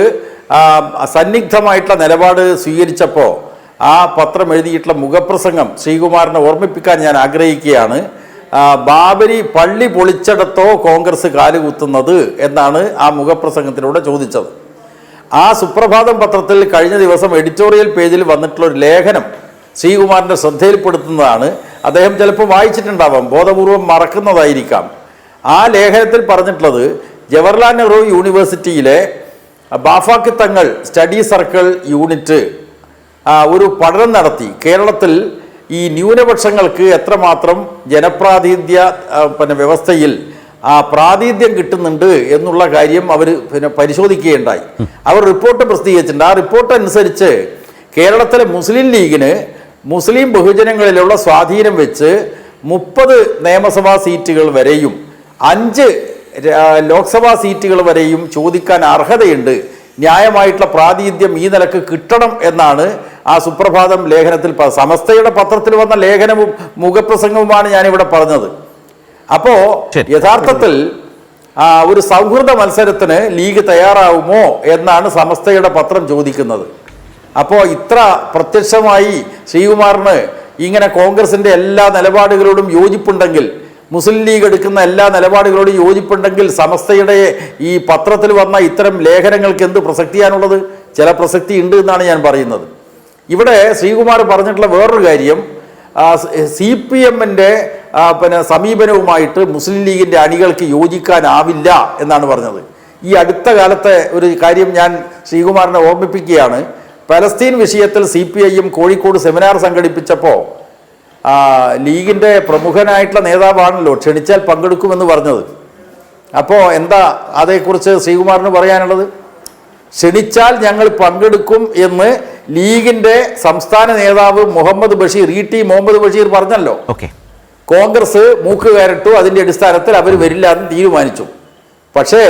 സന്നിഗ്ധമായിട്ടുള്ള നിലപാട് സ്വീകരിച്ചപ്പോൾ ആ പത്രം എഴുതിയിട്ടുള്ള മുഖപ്രസംഗം ശ്രീകുമാറിനെ ഓർമ്മിപ്പിക്കാൻ ഞാൻ ആഗ്രഹിക്കുകയാണ്. ബാബരി പള്ളി പൊളിച്ചെടുത്തോ കോൺഗ്രസ് കാലുകുത്തുന്നത് എന്നാണ് ആ മുഖപ്രസംഗത്തിലൂടെ ചോദിച്ചത്. ആ സുപ്രഭാതം പത്രത്തിൽ കഴിഞ്ഞ ദിവസം എഡിറ്റോറിയൽ പേജിൽ വന്നിട്ടുള്ള ഒരു ലേഖനം ശ്രീകുമാറിൻ്റെ ശ്രദ്ധയിൽപ്പെടുത്തുന്നതാണ്. അദ്ദേഹം ചിലപ്പോൾ വായിച്ചിട്ടുണ്ടാവാം, ബോധപൂർവം മറക്കുന്നതായിരിക്കാം. ആ ലേഖനത്തിൽ പറഞ്ഞിട്ടുള്ളത് ജവഹർലാൽ നെഹ്റു യൂണിവേഴ്സിറ്റിയിലെ ബാഫാക്ക് തങ്ങൾ സ്റ്റഡി സർക്കിൾ യൂണിറ്റ് ഒരു പഠനം നടത്തി. കേരളത്തിൽ ഈ ന്യൂനപക്ഷങ്ങൾക്ക് എത്രമാത്രം ജനപ്രാതിനിധ്യ വ്യവസ്ഥയിൽ പ്രാതിനിധ്യം കിട്ടുന്നുണ്ട് എന്നുള്ള കാര്യം അവർ പരിശോധിക്കുകയുണ്ടായി. അവർ റിപ്പോർട്ട് പ്രസിദ്ധീകരിച്ചിട്ടുണ്ട്. ആ റിപ്പോർട്ട് അനുസരിച്ച് കേരളത്തിലെ മുസ്ലിം ലീഗിന് മുസ്ലിം ബഹുജനങ്ങളിലുള്ള സ്വാധീനം വെച്ച് 30 നിയമസഭാ സീറ്റുകൾ വരെയും 5 ലോക്സഭാ സീറ്റുകൾ വരെയും ചോദിക്കാൻ അർഹതയുണ്ട്. ന്യായമായിട്ടുള്ള പ്രാതിനിധ്യം ഈ നിലക്ക് കിട്ടണം എന്നാണ് ആ സുപ്രഭാതം ലേഖനത്തിൽ. സമസ്തയുടെ പത്രത്തിൽ വന്ന ലേഖനവും മുഖപ്രസംഗവുമാണ് ഞാനിവിടെ പറഞ്ഞത്. അപ്പോൾ യഥാർത്ഥത്തിൽ ഒരു സൗഹൃദ മത്സരത്തിന് ലീഗ് തയ്യാറാവുമോ എന്നാണ് സമസ്തയുടെ പത്രം ചോദിക്കുന്നത്. അപ്പോൾ ഇത്ര പ്രത്യക്ഷമായി ശ്രീകുമാറിന് ഇങ്ങനെ കോൺഗ്രസിൻ്റെ എല്ലാ നിലപാടുകളോടും യോജിപ്പുണ്ടെങ്കിൽ, മുസ്ലിം ലീഗ് എടുക്കുന്ന എല്ലാ നിലപാടുകളോടും യോജിപ്പുണ്ടെങ്കിൽ സമസ്തയുടെ ഈ പത്രത്തിൽ വന്ന ഇത്തരം ലേഖനങ്ങൾക്ക് എന്ത് പ്രസക്തിയാണുള്ളത്? ചില പ്രസക്തി ഉണ്ട് എന്നാണ് ഞാൻ പറയുന്നത്. ഇവിടെ ശ്രീകുമാർ പറഞ്ഞിട്ടുള്ള വേറൊരു കാര്യം, CPM-ന്റെ സമീപനവുമായിട്ട് മുസ്ലിം ലീഗിൻ്റെ അണികൾക്ക് യോജിക്കാനാവില്ല എന്നാണ് പറഞ്ഞത്. ഈ അടുത്ത കാലത്തെ ഒരു കാര്യം ഞാൻ ശ്രീകുമാറിനെ ഓർമ്മിപ്പിക്കുകയാണ്. പലസ്തീൻ വിഷയത്തിൽ CPI-യും കോഴിക്കോട് സെമിനാർ സംഘടിപ്പിച്ചപ്പോൾ ലീഗിൻ്റെ പ്രമുഖനായിട്ടുള്ള നേതാവാണല്ലോ ക്ഷണിച്ചാൽ പങ്കെടുക്കുമെന്ന് പറഞ്ഞത്. അപ്പോൾ എന്താ അതേക്കുറിച്ച് ശ്രീകുമാറിന് പറയാനുള്ളത്? ക്ഷണിച്ചാൽ ഞങ്ങൾ പങ്കെടുക്കും എന്ന് ലീഗിൻ്റെ സംസ്ഥാന നേതാവ് മുഹമ്മദ് ബഷീർ, ET മുഹമ്മദ് ബഷീർ പറഞ്ഞല്ലോ. കോൺഗ്രസ് മൂക്ക് കയറിട്ടു. അതിൻ്റെ അടിസ്ഥാനത്തിൽ അവർ വരില്ല എന്ന് തീരുമാനിച്ചു. പക്ഷേ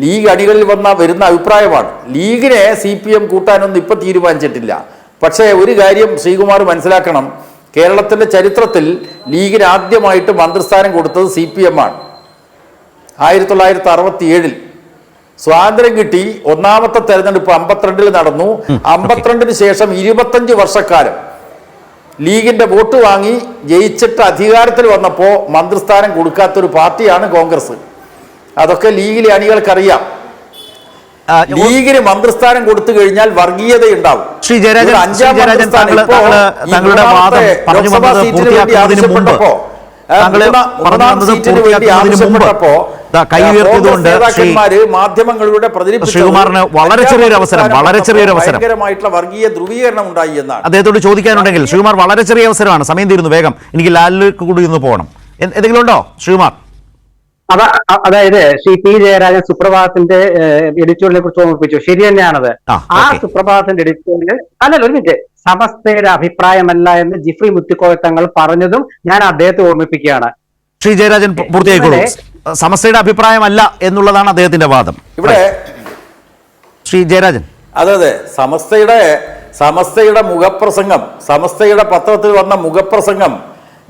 ലീഗ് അണികളിൽ വരുന്ന അഭിപ്രായമാണ്. ലീഗിനെ CPM കൂട്ടാനൊന്നും ഇപ്പം തീരുമാനിച്ചിട്ടില്ല. പക്ഷേ ഒരു കാര്യം ശ്രീകുമാർ മനസ്സിലാക്കണം, കേരളത്തിൻ്റെ ചരിത്രത്തിൽ ലീഗിന് ആദ്യമായിട്ട് മന്ത്രിസ്ഥാനം കൊടുത്തത് CPM ആണ്. 1967 സ്വാതന്ത്ര്യം കിട്ടി, ഒന്നാമത്തെ തെരഞ്ഞെടുപ്പ് 52-ൽ നടന്നു. 52-ന് ശേഷം 25 വർഷക്കാലം ലീഗിന്റെ വോട്ട് വാങ്ങി ജയിച്ചിട്ട് അധികാരത്തിൽ വന്നപ്പോൾ മന്ത്രിസ്ഥാനം കൊടുക്കാത്തൊരു പാർട്ടിയാണ് കോൺഗ്രസ്. അതൊക്കെ ലീഗിലെ അണികൾക്കറിയാം. ലീഗിന് മന്ത്രിസ്ഥാനം കൊടുത്തു കഴിഞ്ഞാൽ വർഗീയത ഉണ്ടാവും. ശ്രീ ജയരാജൻ, താങ്കളുടെ വാദം പറഞ്ഞു വന്നത് പൂർത്തിയാക്കുന്നതിന് മുമ്പ് കൈ ഉയർത്തിയതുകൊണ്ട് മാധ്യമങ്ങളുടെ ശ്രീകുമാറിന് വളരെ ചെറിയൊരു അവസരം ഭയങ്കരമായിട്ടുള്ള വർഗീയ ധ്രുവീകരണം ഉണ്ടായി എന്നാണ് അദ്ദേഹത്തോട് ചോദിക്കാനുണ്ടെങ്കിൽ. ശ്രീകുമാർ, വളരെ ചെറിയ അവസരമാണ്, സമയം തീരുന്നു, വേഗം എനിക്ക് ലാലിലേക്ക് കൂടി ഒന്ന് പോകണം. എന്തെങ്കിലും ഉണ്ടോ ശ്രീകുമാർ? അതായത് ശ്രീ പി ജയരാജൻ സുപ്രഭാതത്തിന്റെ എഡിറ്റോറിയലിനെ കുറിച്ച് ഓർമ്മിപ്പിച്ചു. ശരി തന്നെയാണത്. ആ സുപ്രഭാതത്തിന്റെ എഡിറ്റോറിയൽ അല്ലല്ലോ, ഒരു മിനിറ്റ്, സമസ്തയുടെ അഭിപ്രായമല്ല എന്ന് ജിഫ്രി മുത്തിക്കോയ തങ്ങൾ പറഞ്ഞതും ഞാൻ അദ്ദേഹത്തെ ഓർമ്മിപ്പിക്കുകയാണ്. ശ്രീ ജയരാജൻ പൂർത്തിയായിക്കോളൂ. സമസ്തയുടെ അഭിപ്രായമല്ല എന്നുള്ളതാണ് അദ്ദേഹത്തിന്റെ വാദം. ഇവിടെ ശ്രീ ജയരാജൻ, അതെ, സമസ്തയുടെ മുഖപ്രസംഗം, സമസ്തയുടെ പത്രത്തിൽ വന്ന മുഖപ്രസംഗം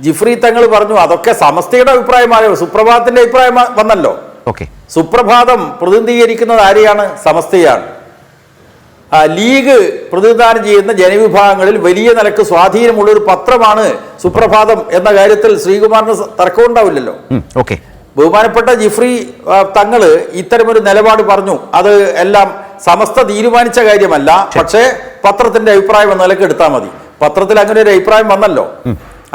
ജിഫ്രി തങ്ങൾ പറഞ്ഞു അതൊക്കെ സമസ്തയുടെ അഭിപ്രായമായോ? സുപ്രഭാതത്തിന്റെ അഭിപ്രായം വന്നല്ലോ. സുപ്രഭാതം പ്രതിനിധീകരിക്കുന്നത് ആരെയാണ്? സമസ്തയാണ്. ലീഗ് പ്രതിനിധാനം ചെയ്യുന്ന ജനവിഭാഗങ്ങളിൽ വലിയ നിലക്ക് സ്വാധീനമുള്ള ഒരു പത്രമാണ് സുപ്രഭാതം എന്ന കാര്യത്തിൽ ശ്രീകുമാറിന് തർക്കമുണ്ടാവില്ലല്ലോ. ബഹുമാനപ്പെട്ട ജിഫ്രി തങ്ങള് ഇത്തരമൊരു നിലപാട് പറഞ്ഞു. അത് എല്ലാം സമസ്ത തീരുമാനിച്ച കാര്യമല്ല, പക്ഷേ പത്രത്തിന്റെ അഭിപ്രായം എന്ന നിലക്ക് എടുത്താൽ മതി. പത്രത്തിൽ അങ്ങനെ ഒരു അഭിപ്രായം വന്നല്ലോ.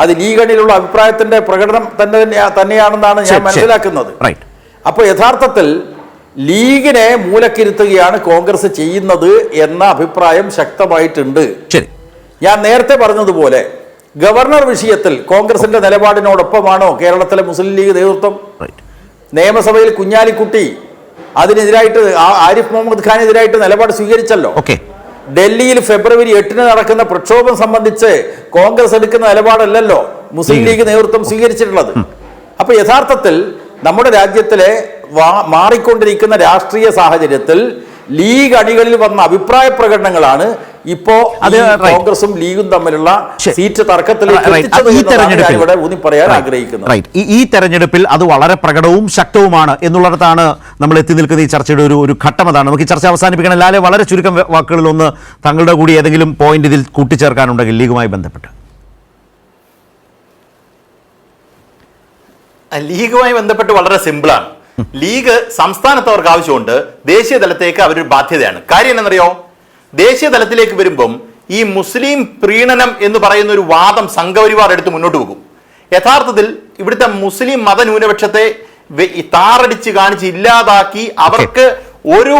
അത് ലീഗണിലുള്ള അഭിപ്രായത്തിന്റെ പ്രകടനം തന്നെയാണെന്നാണ് ഞാൻ മനസ്സിലാക്കുന്നത്. അപ്പൊ യഥാർത്ഥത്തിൽ ലീഗിനെ മൂലക്കിരുത്തുകയാണ് കോൺഗ്രസ് ചെയ്യുന്നത് എന്ന അഭിപ്രായം ശക്തമായിട്ടുണ്ട്. ഞാൻ നേരത്തെ പറഞ്ഞതുപോലെ ഗവർണർ വിഷയത്തിൽ കോൺഗ്രസിന്റെ നിലപാടിനോടൊപ്പമാണോ കേരളത്തിലെ മുസ്ലിം ലീഗ് നേതൃത്വം? നിയമസഭയിൽ കുഞ്ഞാലിക്കുട്ടി അതിനെതിരായിട്ട്, ആരിഫ് മുഹമ്മദ് ഖാനെതിരായിട്ട് നിലപാട് സ്വീകരിച്ചല്ലോ. ഡൽഹിയിൽ ഫെബ്രുവരി 8-ന് നടക്കുന്ന പ്രക്ഷോഭം സംബന്ധിച്ച് കോൺഗ്രസ് എടുക്കുന്ന നിലപാടല്ലല്ലോ മുസ്ലിം ലീഗ് നേതൃത്വം സ്വീകരിച്ചിട്ടുള്ളത്. അപ്പൊ യഥാർത്ഥത്തിൽ നമ്മുടെ രാജ്യത്തിലെ മാറിക്കൊണ്ടിരിക്കുന്ന രാഷ്ട്രീയ സാഹചര്യത്തിൽ ലീഗ് അണികളിൽ വന്ന അഭിപ്രായ പ്രകടനങ്ങളാണ് ഇപ്പോ കോൺഗ്രസും ലീഗും തമ്മിലുള്ള സീറ്റ് തർക്കത്തിൽ ഊന്നി പറയാൻ ആഗ്രഹിക്കുന്നത്. ഈ തെരഞ്ഞെടുപ്പിൽ അത് വളരെ പ്രകടവും ശക്തവുമാണ് എന്നുള്ളിടത്താണ് നമ്മൾ എത്തി നിൽക്കുന്ന ഈ ചർച്ചയുടെ ഒരു ഘട്ടം. അതാണ് നമുക്ക് ഈ ചർച്ച അവസാനിപ്പിക്കണം. ലാലെ, വളരെ ചുരുക്കം വാക്കുകളിൽ ഒന്ന് താങ്കളുടെ കൂടി ഏതെങ്കിലും പോയിന്റ് ഇതിൽ കൂട്ടിച്ചേർക്കാനുണ്ടെങ്കിൽ ലീഗുമായി ബന്ധപ്പെട്ട്. ലീഗുമായി ബന്ധപ്പെട്ട് വളരെ സിമ്പിളാണ്. ലീഗ് സംസ്ഥാനത്ത് അവർക്ക് ആവശ്യമുണ്ട്, ദേശീയ തലത്തേക്ക് അവരൊരു ബാധ്യതയാണ്. കാര്യം എന്നറിയോ? ദേശീയ തലത്തിലേക്ക് വരുമ്പം ഈ മുസ്ലിം പ്രീണനം എന്ന് പറയുന്ന ഒരു വാദം സംഘപരിവാർ എടുത്ത് മുന്നോട്ട് പോകും. യഥാർത്ഥത്തിൽ ഇവിടുത്തെ മുസ്ലിം മതന്യൂനപക്ഷത്തെ താറടിച്ച് കാണിച്ച് ഇല്ലാതാക്കി അവർക്ക് ഒരു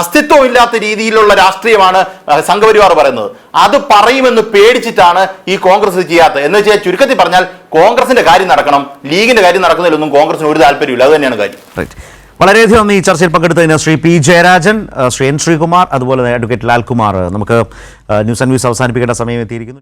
അസ്തിത്വം ഇല്ലാത്ത രീതിയിലുള്ള രാഷ്ട്രീയമാണ് സംഘപരിവാർ പറയുന്നത്. അത് പറയുമെന്ന് പേടിച്ചിട്ടാണ് ഈ കോൺഗ്രസ് ചെയ്യാത്തത്. എന്ന് വെച്ചാൽ ചുരുക്കത്തിൽ പറഞ്ഞാൽ കോൺഗ്രസിന്റെ കാര്യം നടക്കണം, ലീഗിന്റെ കാര്യം നടക്കുന്നതിലൊന്നും കോൺഗ്രസിന് ഒരു താല്പര്യമില്ല. അത് തന്നെയാണ് കാര്യം. വളരെയധികം ഈ ചർച്ചയിൽ പങ്കെടുത്തതിന് ശ്രീ പി ജയരാജൻ, ശ്രീ എൻ ശ്രീകുമാർ, അതുപോലെ അഡ്വക്കേറ്റ് ലാൽകുമാർ. നമുക്ക് ന്യൂസ് ആൻഡ് വ്യൂസ് അവസാനിപ്പിക്കേണ്ട സമയം എത്തിയിരിക്കുന്നു.